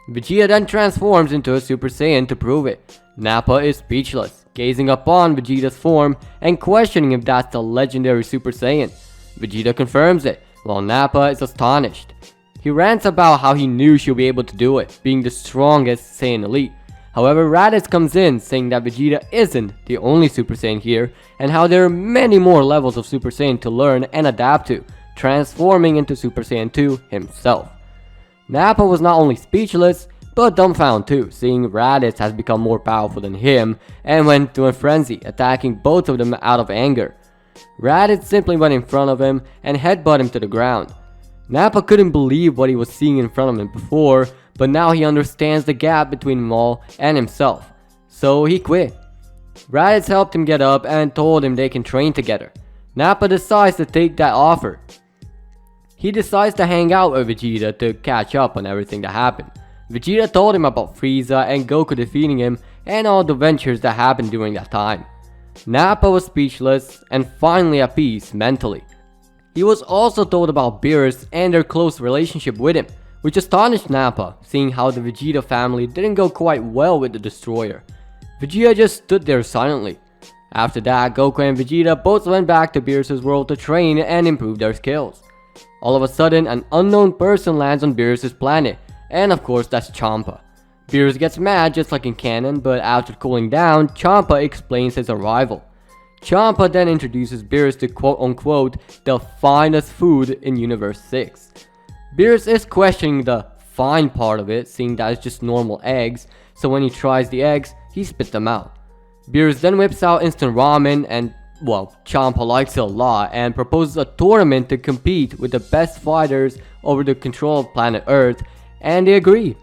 Vegeta then transforms into a Super Saiyan to prove it. Nappa is speechless, gazing upon Vegeta's form and questioning if that's the legendary Super Saiyan. Vegeta confirms it, while Nappa is astonished. He rants about how he knew she'll be able to do it, being the strongest Saiyan elite. However, Raditz comes in saying that Vegeta isn't the only Super Saiyan here, and how there are many more levels of Super Saiyan to learn and adapt to, transforming into Super Saiyan 2 himself. Nappa was not only speechless, but dumbfounded too, seeing Raditz has become more powerful than him, and went to a frenzy, attacking both of them out of anger. Raditz simply went in front of him and headbutted him to the ground. Nappa couldn't believe what he was seeing in front of him before, but now he understands the gap between them all and himself, so he quit. Raditz helped him get up and told him they can train together. Nappa decides to take that offer. He decides to hang out with Vegeta to catch up on everything that happened. Vegeta told him about Frieza and Goku defeating him and all the adventures that happened during that time. Nappa was speechless and finally at peace mentally. He was also told about Beerus and their close relationship with him, which astonished Nappa, seeing how the Vegeta family didn't go quite well with the Destroyer. Vegeta just stood there silently. After that, Goku and Vegeta both went back to Beerus' world to train and improve their skills. All of a sudden, an unknown person lands on Beerus' planet, and of course that's Champa. Beerus gets mad just like in canon, but after cooling down, Champa explains his arrival. Champa then introduces Beerus to quote-unquote the finest food in Universe 6. Beerus is questioning the fine part of it, seeing that it's just normal eggs, so when he tries the eggs, he spits them out. Beerus then whips out instant ramen and, well, Champa likes it a lot and proposes a tournament to compete with the best fighters over the control of planet Earth, and they agree.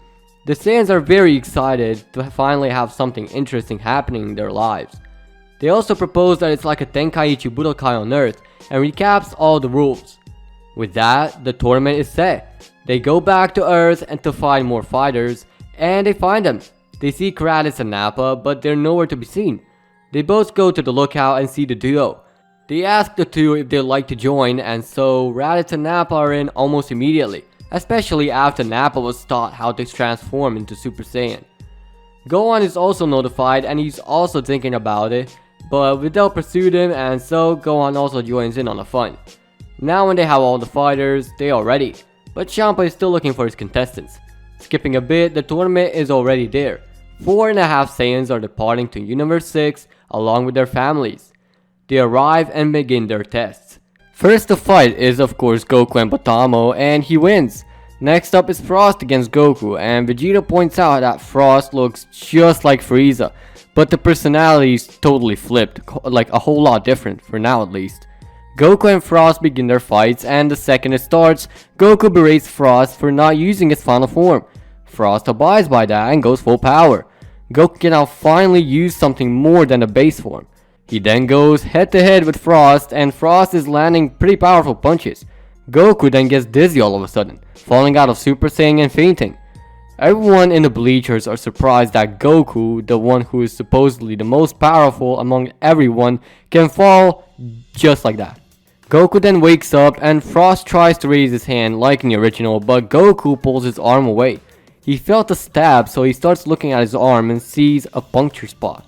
The Saiyans are very excited to finally have something interesting happening in their lives. They also propose that it's like a Tenkaichi Budokai on Earth and recaps all the rules. With that, the tournament is set. They go back to Earth and to find more fighters, and they find them. They see Raditz and Nappa, but they're nowhere to be seen. They both go to the lookout and see the duo. They ask the two if they'd like to join, and so Raditz and Nappa are in almost immediately, especially after Nappa was taught how to transform into Super Saiyan. Gohan is also notified and he's also thinking about it, but Videl pursued him and so Gohan also joins in on the fun. Now when they have all the fighters, they are ready. But Champa is still looking for his contestants. Skipping a bit, the tournament is already there. 4.5 Saiyans are departing to Universe 6 along with their families. They arrive and begin their tests. First to fight is of course Goku and Batamo, and he wins. Next up is Frost against Goku, and Vegeta points out that Frost looks just like Frieza, but the personality is totally flipped, like a whole lot different, for now at least. Goku and Frost begin their fights, and the second it starts, Goku berates Frost for not using his final form. Frost abides by that and goes full power. Goku can now finally use something more than a base form. He then goes head to head with Frost, and Frost is landing pretty powerful punches. Goku then gets dizzy all of a sudden, falling out of Super Saiyan and fainting. Everyone in the bleachers are surprised that Goku, the one who is supposedly the most powerful among everyone, can fall just like that. Goku then wakes up and Frost tries to raise his hand like in the original, but Goku pulls his arm away. He felt a stab, so he starts looking at his arm and sees a puncture spot.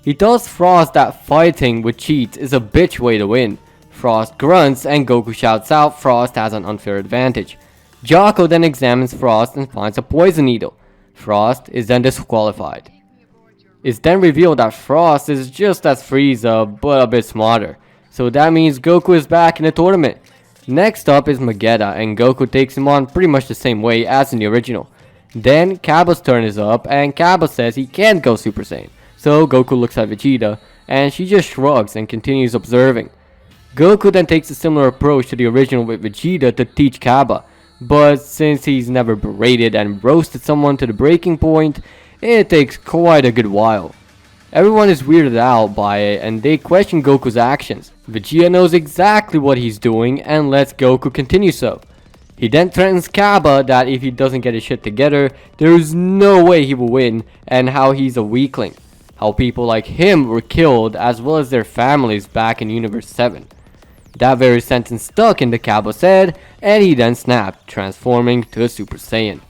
He tells Frost that fighting with cheats is a bitch way to win. Frost grunts and Goku shouts out Frost has an unfair advantage. Jocko then examines Frost and finds a poison needle. Frost is then disqualified. It's then revealed that Frost is just as Frieza, but a bit smarter. So that means Goku is back in the tournament. Next up is Vegeta, and Goku takes him on pretty much the same way as in the original. Then Cabba's turn is up, and Cabba says he can't go Super Saiyan. So Goku looks at Vegeta, and she just shrugs and continues observing. Goku then takes a similar approach to the original with Vegeta to teach Cabba, but since he's never berated and roasted someone to the breaking point, it takes quite a good while. Everyone is weirded out by it and they question Goku's actions. Vegeta knows exactly what he's doing and lets Goku continue so. He then threatens Cabba that if he doesn't get his shit together, there is no way he will win, and how he's a weakling. How people like him were killed as well as their families back in Universe 7. That very sentence stuck into Cabba's head, and he then snapped, transforming to a Super Saiyan.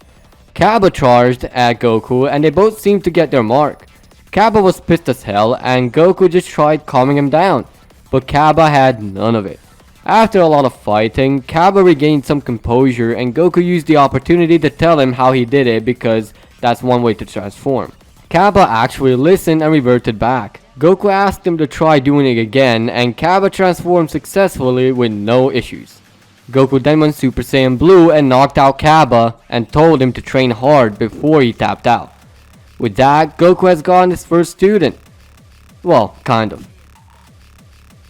Cabba charged at Goku and they both seemed to get their mark. Cabba was pissed as hell and Goku just tried calming him down, but Cabba had none of it. After a lot of fighting, Cabba regained some composure and Goku used the opportunity to tell him how he did it because that's one way to transform. Cabba actually listened and reverted back. Goku asked him to try doing it again and Cabba transformed successfully with no issues. Goku then went Super Saiyan Blue and knocked out Cabba and told him to train hard before he tapped out. With that, Goku has gotten his first student. Well, kind of.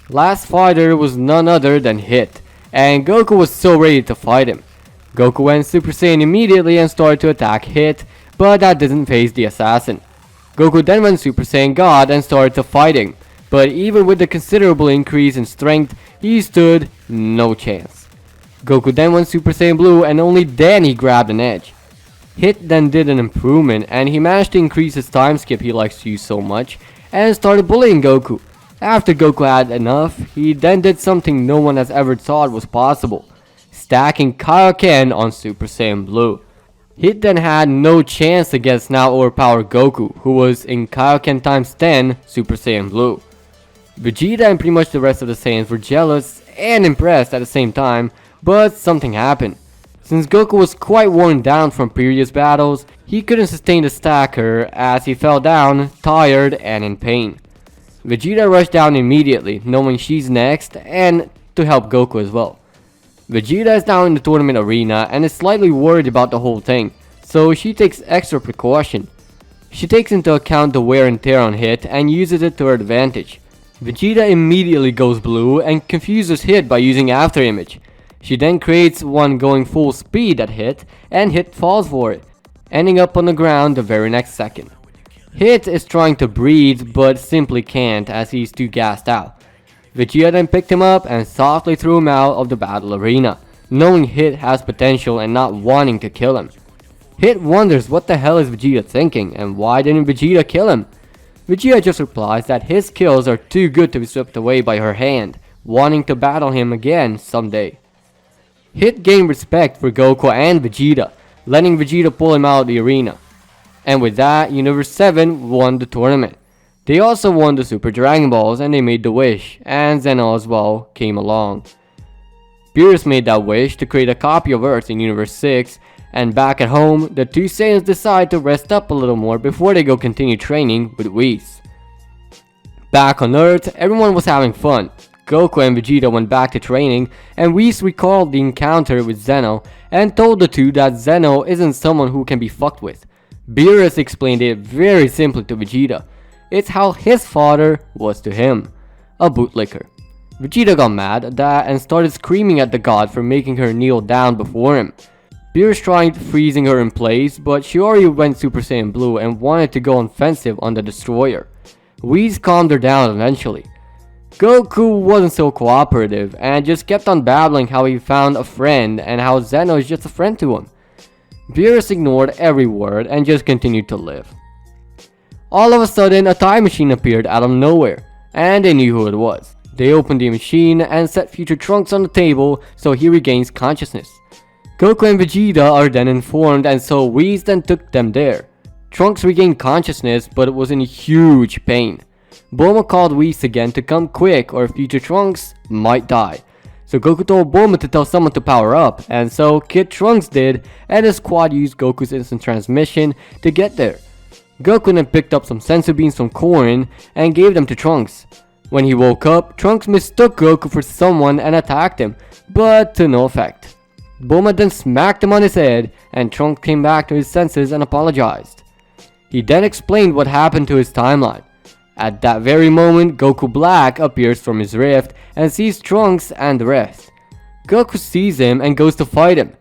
Last fighter was none other than Hit, and Goku was so ready to fight him. Goku went Super Saiyan immediately and started to attack Hit, but that didn't faze the assassin. Goku then went Super Saiyan God and started to fighting, but even with the considerable increase in strength, he stood no chance. Goku then went Super Saiyan Blue and only then he grabbed an edge. Hit then did an improvement and he managed to increase his time skip he likes to use so much and started bullying Goku. After Goku had enough, he then did something no one has ever thought was possible, stacking Kaioken on Super Saiyan Blue. Hit then had no chance against now overpowered Goku, who was in Kaioken times 10 Super Saiyan Blue. Vegeta and pretty much the rest of the Saiyans were jealous and impressed at the same time, but something happened. Since Goku was quite worn down from previous battles, he couldn't sustain the stacker as he fell down, tired and in pain. Vegeta rushed down immediately, knowing she's next, and to help Goku as well. Vegeta is now in the tournament arena and is slightly worried about the whole thing, so she takes extra precaution. She takes into account the wear and tear on Hit and uses it to her advantage. Vegeta immediately goes blue and confuses Hit by using After Image. She then creates one going full speed at Hit and Hit falls for it, ending up on the ground the very next second. Hit is trying to breathe but simply can't as he's too gassed out. Vegeta then picked him up and softly threw him out of the battle arena, knowing Hit has potential and not wanting to kill him. Hit wonders what the hell is Vegeta thinking and why didn't Vegeta kill him? Vegeta just replies that his kills are too good to be swept away by her hand, wanting to battle him again someday. Hit gained respect for Goku and Vegeta, letting Vegeta pull him out of the arena. And with that, Universe 7 won the tournament. They also won the Super Dragon Balls and they made the wish, and Zeno as well came along. Beerus made that wish to create a copy of Earth in Universe 6, and back at home, the two Saiyans decide to rest up a little more before they go continue training with Whis. Back on Earth, everyone was having fun. Goku and Vegeta went back to training, and Whis recalled the encounter with Zeno and told the two that Zeno isn't someone who can be fucked with. Beerus explained it very simply to Vegeta. It's how his father was to him, a bootlicker. Vegeta got mad at that and started screaming at the god for making her kneel down before him. Beerus tried freezing her in place, but she already went Super Saiyan Blue and wanted to go offensive on the destroyer. Whis calmed her down eventually. Goku wasn't so cooperative and just kept on babbling how he found a friend and how Zeno is just a friend to him. Beerus ignored every word and just continued to live. All of a sudden, a time machine appeared out of nowhere, and they knew who it was. They opened the machine and set future Trunks on the table so he regains consciousness. Goku and Vegeta are then informed, and so Whis then took them there. Trunks regained consciousness, but it was in huge pain. Bulma called Whis again to come quick or future Trunks might die. So Goku told Bulma to tell someone to power up, and so Kid Trunks did, and the squad used Goku's instant transmission to get there. Goku then picked up some sensu beans from Korin and gave them to Trunks. When he woke up, Trunks mistook Goku for someone and attacked him, but to no effect. Bulma then smacked him on his head, and Trunks came back to his senses and apologized. He then explained what happened to his timeline. At that very moment, Goku Black appears from his rift and sees Trunks and the rest. Goku sees him and goes to fight him.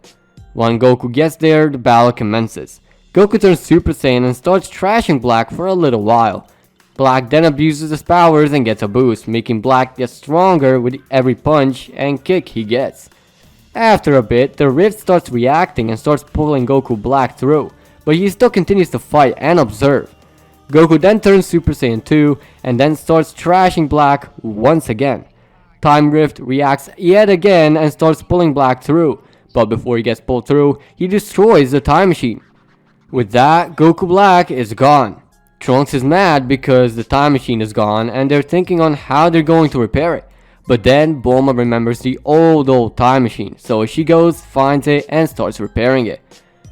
When Goku gets there, the battle commences. Goku turns Super Saiyan and starts trashing Black for a little while. Black then abuses his powers and gets a boost, making Black get stronger with every punch and kick he gets. After a bit, the rift starts reacting and starts pulling Goku Black through, but he still continues to fight and observe. Goku then turns Super Saiyan 2 and then starts trashing Black once again. Time Rift reacts yet again and starts pulling Black through, but before he gets pulled through, he destroys the time machine. With that, Goku Black is gone. Trunks is mad because the time machine is gone and they're thinking on how they're going to repair it. But then Bulma remembers the old time machine, so she goes, finds it, and starts repairing it.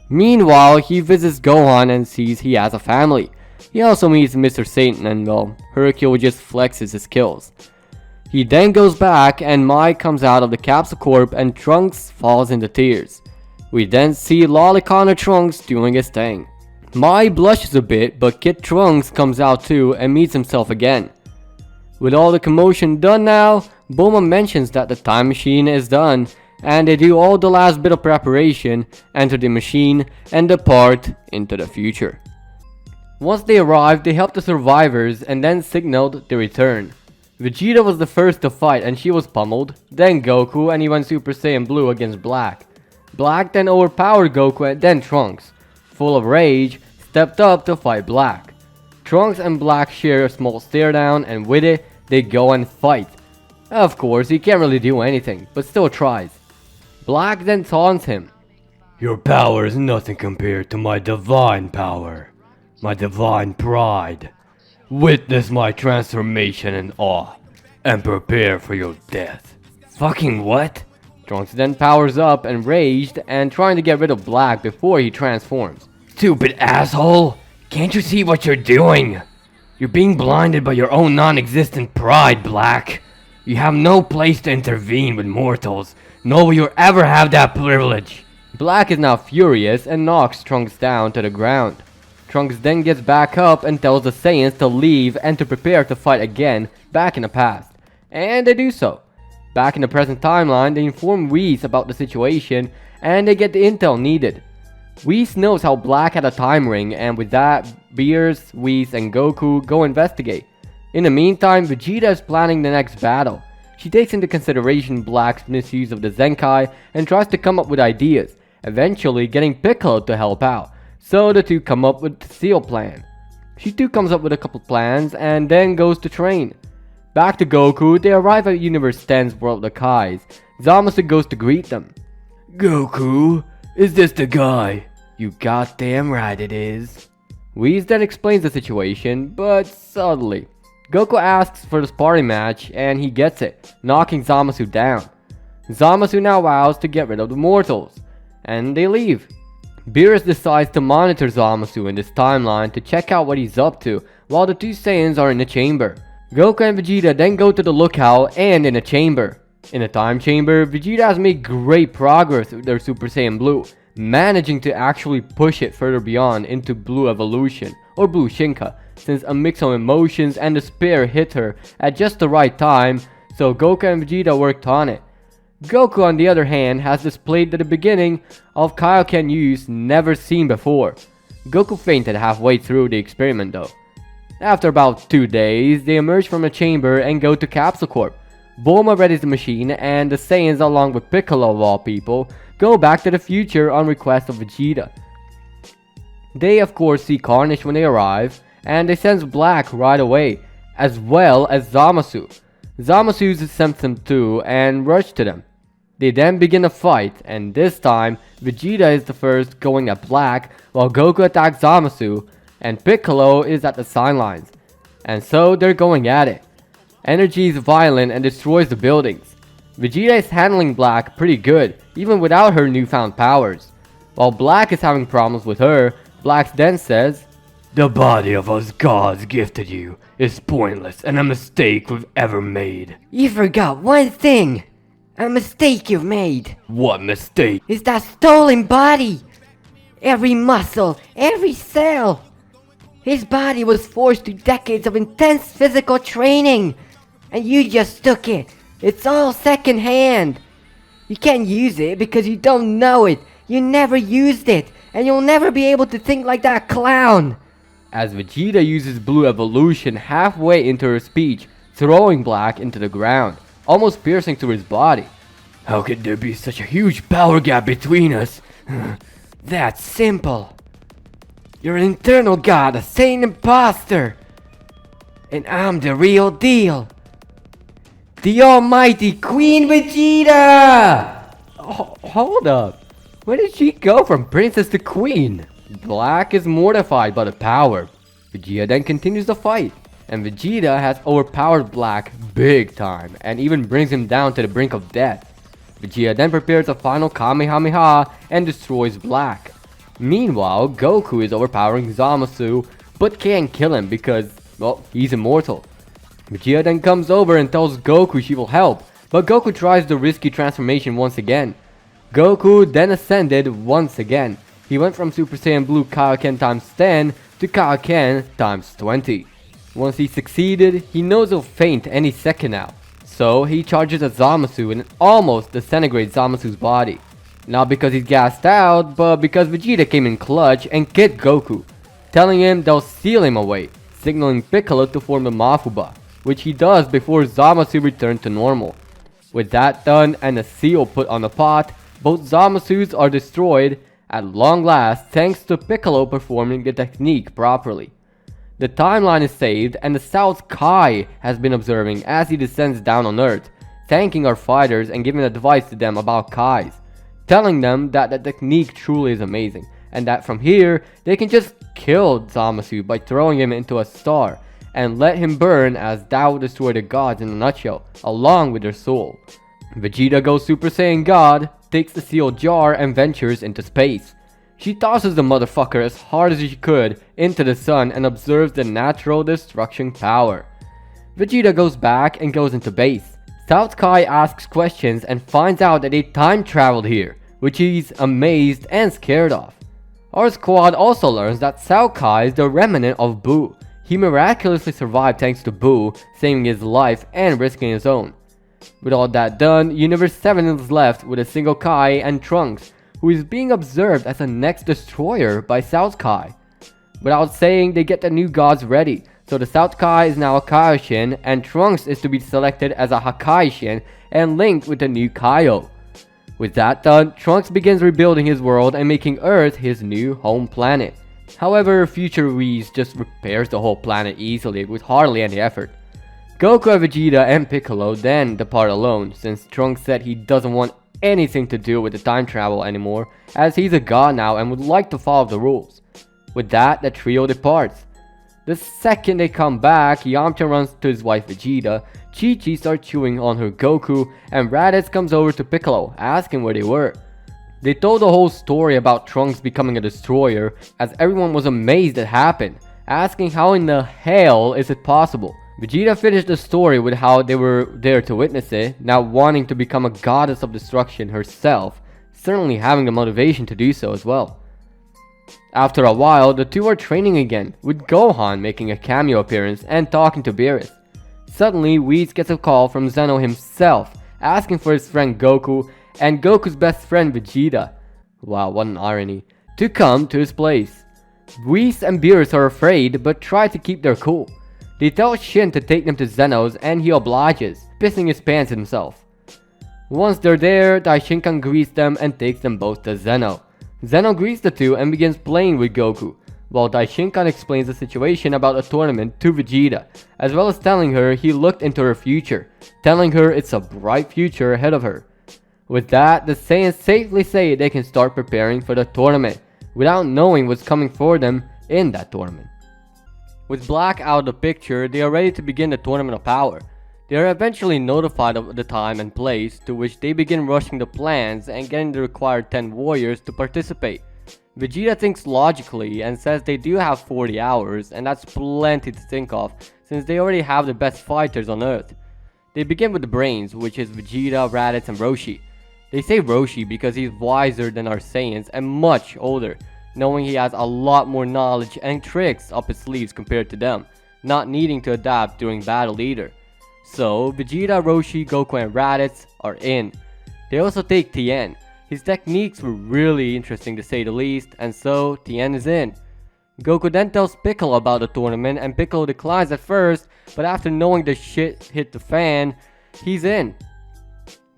Meanwhile, he visits Gohan and sees he has a family. He also meets Mr. Satan and, well, Hercule just flexes his skills. He then goes back and Mai comes out of the Capsule Corp and Trunks falls into tears. We then see Lolicon Trunks doing his thing. Mai blushes a bit, but Kid Trunks comes out too and meets himself again. With all the commotion done now, Bulma mentions that the time machine is done, and they do all the last bit of preparation, enter the machine, and depart into the future. Once they arrived, they helped the survivors and then signaled their return. Vegeta was the first to fight and she was pummeled, then Goku and he went Super Saiyan Blue against Black. Black then overpowered Goku and then Trunks, full of rage, stepped up to fight Black. Trunks and Black share a small stare down and with it, they go and fight. Of course, he can't really do anything, but still tries. Black then taunts him. Your power is nothing compared to my divine power, my divine pride. Witness my transformation in awe, and prepare for your death. Fucking what? Trunks then powers up, enraged, and trying to get rid of Black before he transforms. Stupid asshole! Can't you see what you're doing? You're being blinded by your own non-existent pride, Black. You have no place to intervene with mortals, nor will you ever have that privilege. Black is now furious and knocks Trunks down to the ground. Trunks then gets back up and tells the Saiyans to leave and to prepare to fight again back in the past. And they do so. Back in the present timeline, they inform Whis about the situation and they get the intel needed. Whis knows how Black had a time ring, and with that, Beerus, Whis, and Goku go investigate. In the meantime, Vegeta is planning the next battle. She takes into consideration Black's misuse of the Zenkai and tries to come up with ideas, eventually getting Piccolo to help out. So the two come up with the SEAL plan. She too comes up with a couple plans and then goes to train. Back to Goku, they arrive at Universe 10's World of Kais. Zamasu goes to greet them. Goku, is this the guy? You goddamn right it is. Whis then explains the situation, but subtly. Goku asks for the sparring match and he gets it, knocking Zamasu down. Zamasu now vows to get rid of the mortals, and they leave. Beerus decides to monitor Zamasu in this timeline to check out what he's up to while the two Saiyans are in the chamber. Goku and Vegeta then go to the lookout and in a chamber. In the time chamber, Vegeta has made great progress with their Super Saiyan Blue, managing to actually push it further beyond into Blue Evolution, or Blue Shinka, since a mix of emotions and despair hit her at just the right time, so Goku and Vegeta worked on it. Goku, on the other hand, has displayed the beginning of Kaioken use never seen before. Goku fainted halfway through the experiment though. After about 2 days, they emerge from the chamber and go to Capsule Corp. Bulma readies the machine, and the Saiyans, along with Piccolo of all people, go back to the future on request of Vegeta. They of course see Carnage when they arrive, and they sense Black right away, as well as Zamasu. Zamasu sense them too and rush to them. They then begin a fight, and this time, Vegeta is the first going at Black, while Goku attacks Zamasu, and Piccolo is at the sidelines. And so they're going at it. Energy is violent and destroys the buildings. Vegeta is handling Black pretty good, even without her newfound powers. While Black is having problems with her, Black then says, The body of us gods gifted you is pointless and a mistake we've ever made. You forgot one thing. A mistake you've made. What mistake? Is that stolen body. Every muscle, every cell. His body was forged through decades of intense physical training. And you just took it. It's all secondhand. You can't use it because you don't know it. You never used it. And you'll never be able to think like that clown. as Vegeta uses Blue Evolution halfway into her speech, throwing Black into the ground, almost piercing through his body. How could there be such a huge power gap between us? That's simple. You're an internal god, a Saiyan imposter. And I'm the real deal. The almighty Queen Vegeta! Hold up. Where did she go from princess to queen? Black is mortified by the power. Vegeta then continues the fight, and Vegeta has overpowered Black big time and even brings him down to the brink of death. Vegeta then prepares a final Kamehameha and destroys Black. Meanwhile, Goku is overpowering Zamasu but can't kill him because, well, he's immortal. Vegeta then comes over and tells Goku she will help, but Goku tries the risky transformation once again. Goku then ascended once again. He went from Super Saiyan Blue Kaioken times 10 to Kaioken times 20. Once he succeeded, he knows he'll faint any second now. So he charges at Zamasu and almost disintegrates Zamasu's body. Not because he's gassed out, but because Vegeta came in clutch and kicked Goku, telling him they'll seal him away, signaling Piccolo to form the Mafuba, which he does before Zamasu returned to normal. With that done and a seal put on the pot, both Zamasus are destroyed at long last thanks to Piccolo performing the technique properly. The timeline is saved and the South Kai has been observing as he descends down on Earth, thanking our fighters and giving advice to them about Kais, telling them that the technique truly is amazing and that from here they can just kill Zamasu by throwing him into a star and let him burn as that will destroy the gods in a nutshell along with their soul. Vegeta goes Super Saiyan God, takes the sealed jar and ventures into space. She tosses the motherfucker as hard as she could into the sun and observes the natural destruction power. Vegeta goes back and goes into base. South Kai asks questions and finds out that they time traveled here, which he's amazed and scared of. Our squad also learns that South Kai is the remnant of Buu. He miraculously survived thanks to Buu, saving his life and risking his own. With all that done, Universe 7 is left with a single Kai and Trunks, who is being observed as the next destroyer by South Kai. Without saying, they get the new gods ready, so the South Kai is now a Kaioshin, and Trunks is to be selected as a Hakaishin and linked with the new Kaio. With that done, Trunks begins rebuilding his world and making Earth his new home planet. However, Future Whis just repairs the whole planet easily with hardly any effort. Goku, Vegeta, and Piccolo then depart alone, since Trunks said he doesn't want anything to do with the time travel anymore, as he's a god now and would like to follow the rules. With that, the trio departs. The second they come back, Yamcha runs to his wife Vegeta, Chi-Chi starts chewing on her Goku, and Raditz comes over to Piccolo, asking where they were. They told the whole story about Trunks becoming a destroyer, as everyone was amazed it happened, asking how in the hell is it possible. Vegeta finished the story with how they were there to witness it, now wanting to become a goddess of destruction herself, certainly having the motivation to do so as well. After a while, the two are training again, with Gohan making a cameo appearance and talking to Beerus. Suddenly, Whis gets a call from Zeno himself, asking for his friend Goku and Goku's best friend Vegeta, wow, what an irony, to come to his place. Whis and Beerus are afraid, but try to keep their cool. They tell Shin to take them to Zeno's and he obliges, pissing his pants himself. Once they're there, Daishinkan greets them and takes them both to Zeno. Zeno greets the two and begins playing with Goku, while Daishinkan explains the situation about a tournament to Vegeta, as well as telling her he looked into her future, telling her it's a bright future ahead of her. With that, the Saiyans safely say they can start preparing for the tournament, without knowing what's coming for them in that tournament. With Black out of the picture, they are ready to begin the Tournament of Power. They are eventually notified of the time and place, to which they begin rushing the plans and getting the required 10 warriors to participate. Vegeta thinks logically and says they do have 40 hours, and that's plenty to think of since they already have the best fighters on Earth. They begin with the brains, which is Vegeta, Raditz, and Roshi. They say Roshi because he's wiser than our Saiyans and much older, knowing he has a lot more knowledge and tricks up his sleeves compared to them, not needing to adapt during battle either. So, Vegeta, Roshi, Goku, and Raditz are in. They also take Tien. His techniques were really interesting to say the least, and so Tien is in. Goku then tells Piccolo about the tournament, and Piccolo declines at first, but after knowing the shit hit the fan, he's in.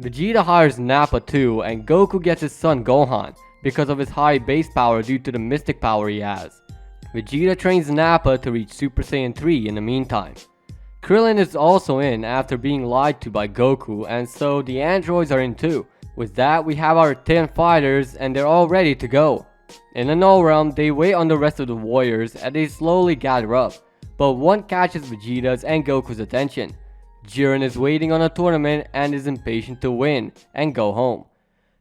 Vegeta hires Nappa too, and Goku gets his son Gohan, because of his high base power due to the mystic power he has. Vegeta trains Nappa to reach Super Saiyan 3 in the meantime. Krillin is also in after being lied to by Goku, and so the androids are in too. With that, we have our 10 fighters and they're all ready to go. In the Null Realm, they wait on the rest of the warriors and they slowly gather up, but one catches Vegeta's and Goku's attention. Jiren is waiting on a tournament and is impatient to win and go home.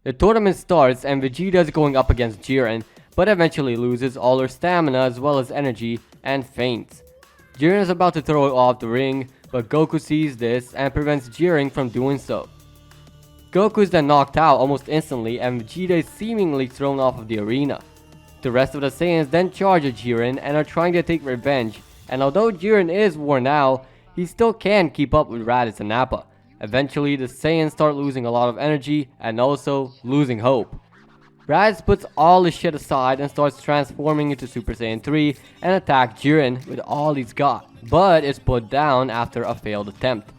The tournament starts and Vegeta is going up against Jiren, but eventually loses all her stamina as well as energy and faints. Jiren is about to throw it off the ring, but Goku sees this and prevents Jiren from doing so. Goku is then knocked out almost instantly and Vegeta is seemingly thrown off of the arena. The rest of the Saiyans then charge at Jiren and are trying to take revenge, and although Jiren is worn out, he still can keep up with Raditz and Nappa. Eventually, the Saiyans start losing a lot of energy and also losing hope. Raditz puts all his shit aside and starts transforming into Super Saiyan 3 and attacks Jiren with all he's got, but is put down after a failed attempt.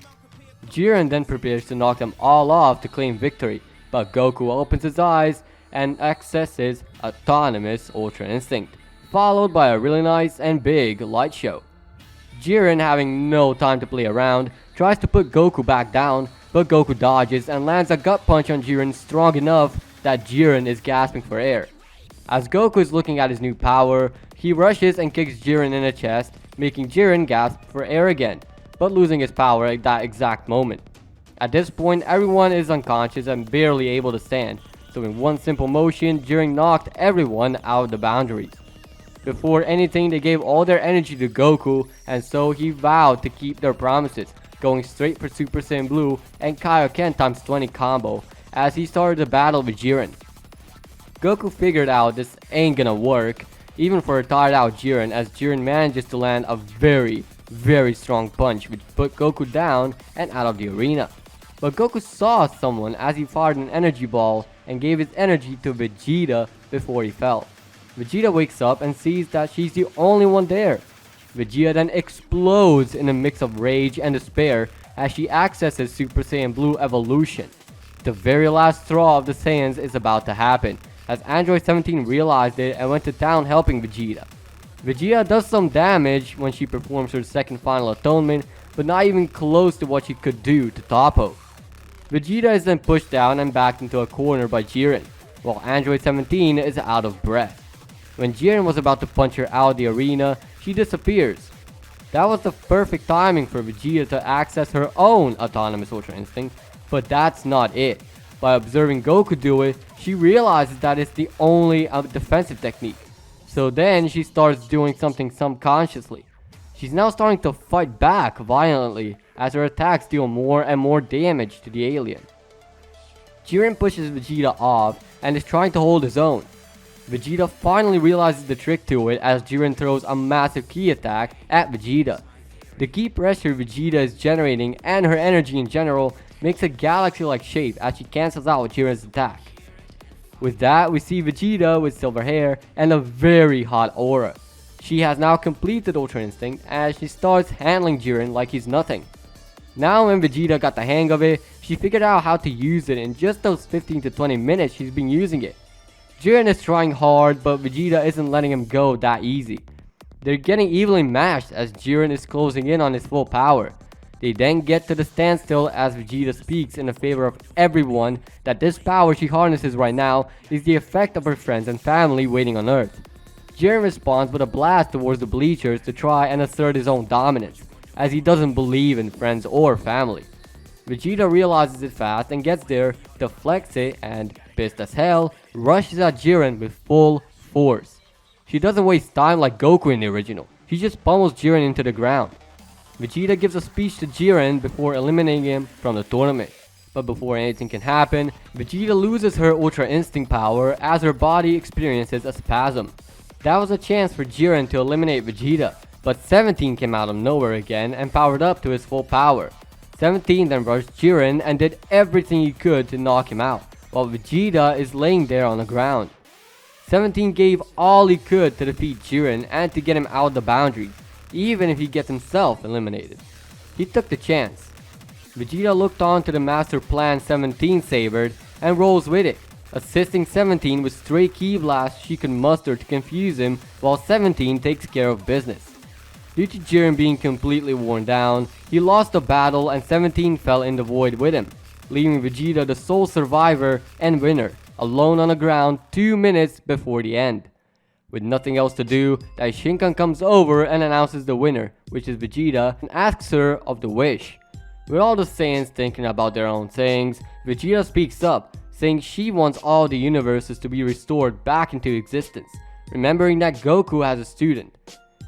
Jiren then prepares to knock them all off to claim victory, but Goku opens his eyes and accesses autonomous Ultra Instinct, followed by a really nice and big light show. Jiren, having no time to play around, tries to put Goku back down, but Goku dodges and lands a gut punch on Jiren strong enough that Jiren is gasping for air. As Goku is looking at his new power, he rushes and kicks Jiren in the chest, making Jiren gasp for air again, but losing his power at that exact moment. At this point, everyone is unconscious and barely able to stand, so in one simple motion, Jiren knocked everyone out of the boundaries. Before anything, they gave all their energy to Goku, and so he vowed to keep their promises, going straight for Super Saiyan Blue and Kaioken times 20 combo, as he started the battle with Jiren. Goku figured out this ain't gonna work, even for a tired out Jiren, as Jiren manages to land a very strong punch which put Goku down and out of the arena. But Goku saw someone as he fired an energy ball and gave his energy to Vegeta before he fell. Vegeta wakes up and sees that she's the only one there. Vegeta then explodes in a mix of rage and despair as she accesses Super Saiyan Blue evolution. The very last straw of the Saiyans is about to happen, as Android 17 realized it and went to town helping Vegeta. Vegeta does some damage when she performs her second final atonement, but not even close to what she could do to Toppo. Vegeta is then pushed down and backed into a corner by Jiren, while Android 17 is out of breath. When Jiren was about to punch her out of the arena, she disappears, That was the perfect timing for Vegeta to access her own autonomous Ultra Instinct, but that's not it. By observing Goku do it, she realizes that it's the only defensive technique. So then she starts doing something subconsciously. She's now starting to fight back violently as her attacks deal more and more damage to the alien. Jiren pushes Vegeta off and is trying to hold his own. Vegeta finally realizes the trick to it as Jiren throws a massive ki attack at Vegeta. The ki pressure Vegeta is generating and her energy in general makes a galaxy-like shape as she cancels out Jiren's attack. With that, we see Vegeta with silver hair and a very hot aura. She has now completed Ultra Instinct as she starts handling Jiren like he's nothing. Now when Vegeta got the hang of it, she figured out how to use it in just those 15 to 20 minutes she's been using it. Jiren is trying hard, but Vegeta isn't letting him go that easy. They're getting evenly matched as Jiren is closing in on his full power. They then get to the standstill as Vegeta speaks in the favor of everyone that this power she harnesses right now is the effect of her friends and family waiting on Earth. Jiren responds with a blast towards the bleachers to try and assert his own dominance, as he doesn't believe in friends or family. Vegeta realizes it fast and gets there, deflects it, and, pissed as hell, rushes at Jiren with full force. She doesn't waste time like Goku in the original, she just pummels Jiren into the ground. Vegeta gives a speech to Jiren before eliminating him from the tournament. But before anything can happen, Vegeta loses her Ultra Instinct power as her body experiences a spasm. That was a chance for Jiren to eliminate Vegeta, but 17 came out of nowhere again and powered up to his full power. 17 then rushed Jiren and did everything he could to knock him out, while Vegeta is laying there on the ground. 17 gave all he could to defeat Jiren and to get him out of the boundaries, even if he gets himself eliminated. He took the chance. Vegeta looked on to the master plan 17 savored and rolls with it, assisting 17 with stray ki blasts she could muster to confuse him while 17 takes care of business. Due to Jiren being completely worn down, he lost the battle and 17 fell in the void with him, leaving Vegeta the sole survivor and winner, alone on the ground 2 minutes before the end. With nothing else to do, Daishinkan comes over and announces the winner, which is Vegeta, and asks her of the wish. With all the Saiyans thinking about their own things, Vegeta speaks up, saying she wants all the universes to be restored back into existence, remembering that Goku has a student.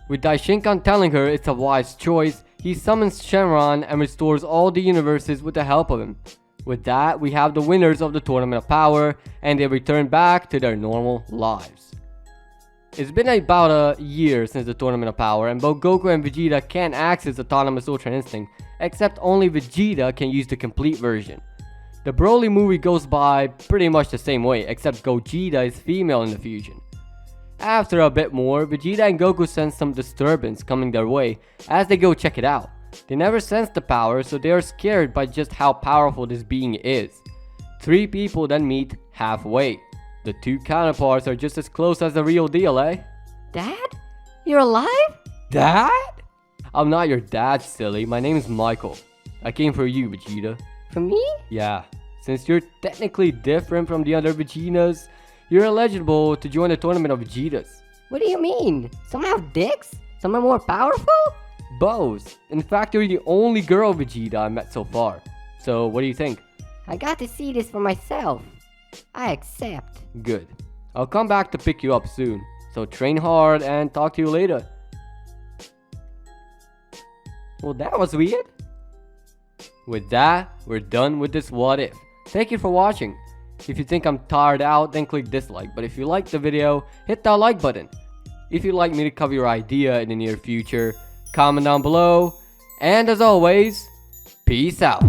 With Daishinkan telling her it's a wise choice, he summons Shenron and restores all the universes with the help of him. With that, we have the winners of the Tournament of Power, and they return back to their normal lives. It's been about a year since the Tournament of Power, and both Goku and Vegeta can't access Autonomous Ultra Instinct, except only Vegeta can use the complete version. The Broly movie goes by pretty much the same way, except Gogeta is female in the fusion. After a bit more, Vegeta and Goku sense some disturbance coming their way as they go check it out. They never sense the power, so they are scared by just how powerful this being is. 3 people then meet halfway. The 2 counterparts are just as close as the real deal, eh? Dad? You're alive? Dad? I'm not your dad, silly. My name is Michael. I came for you, Vegeta. For me? Yeah, since you're technically different from the other Vegetas, you're eligible to join the Tournament of Vegetas. What do you mean? Some have dicks? Some are more powerful? Both. In fact, you're the only girl Vegeta I met so far. So, what do you think? I got to see this for myself. I accept. Good. I'll come back to pick you up soon. So train hard and talk to you later. Well, that was weird. With that, we're done with this what if. Thank you for watching. If you think I'm tired out, then click dislike. But if you liked the video, hit that like button. If you'd like me to cover your idea in the near future, comment down below. And as always, peace out.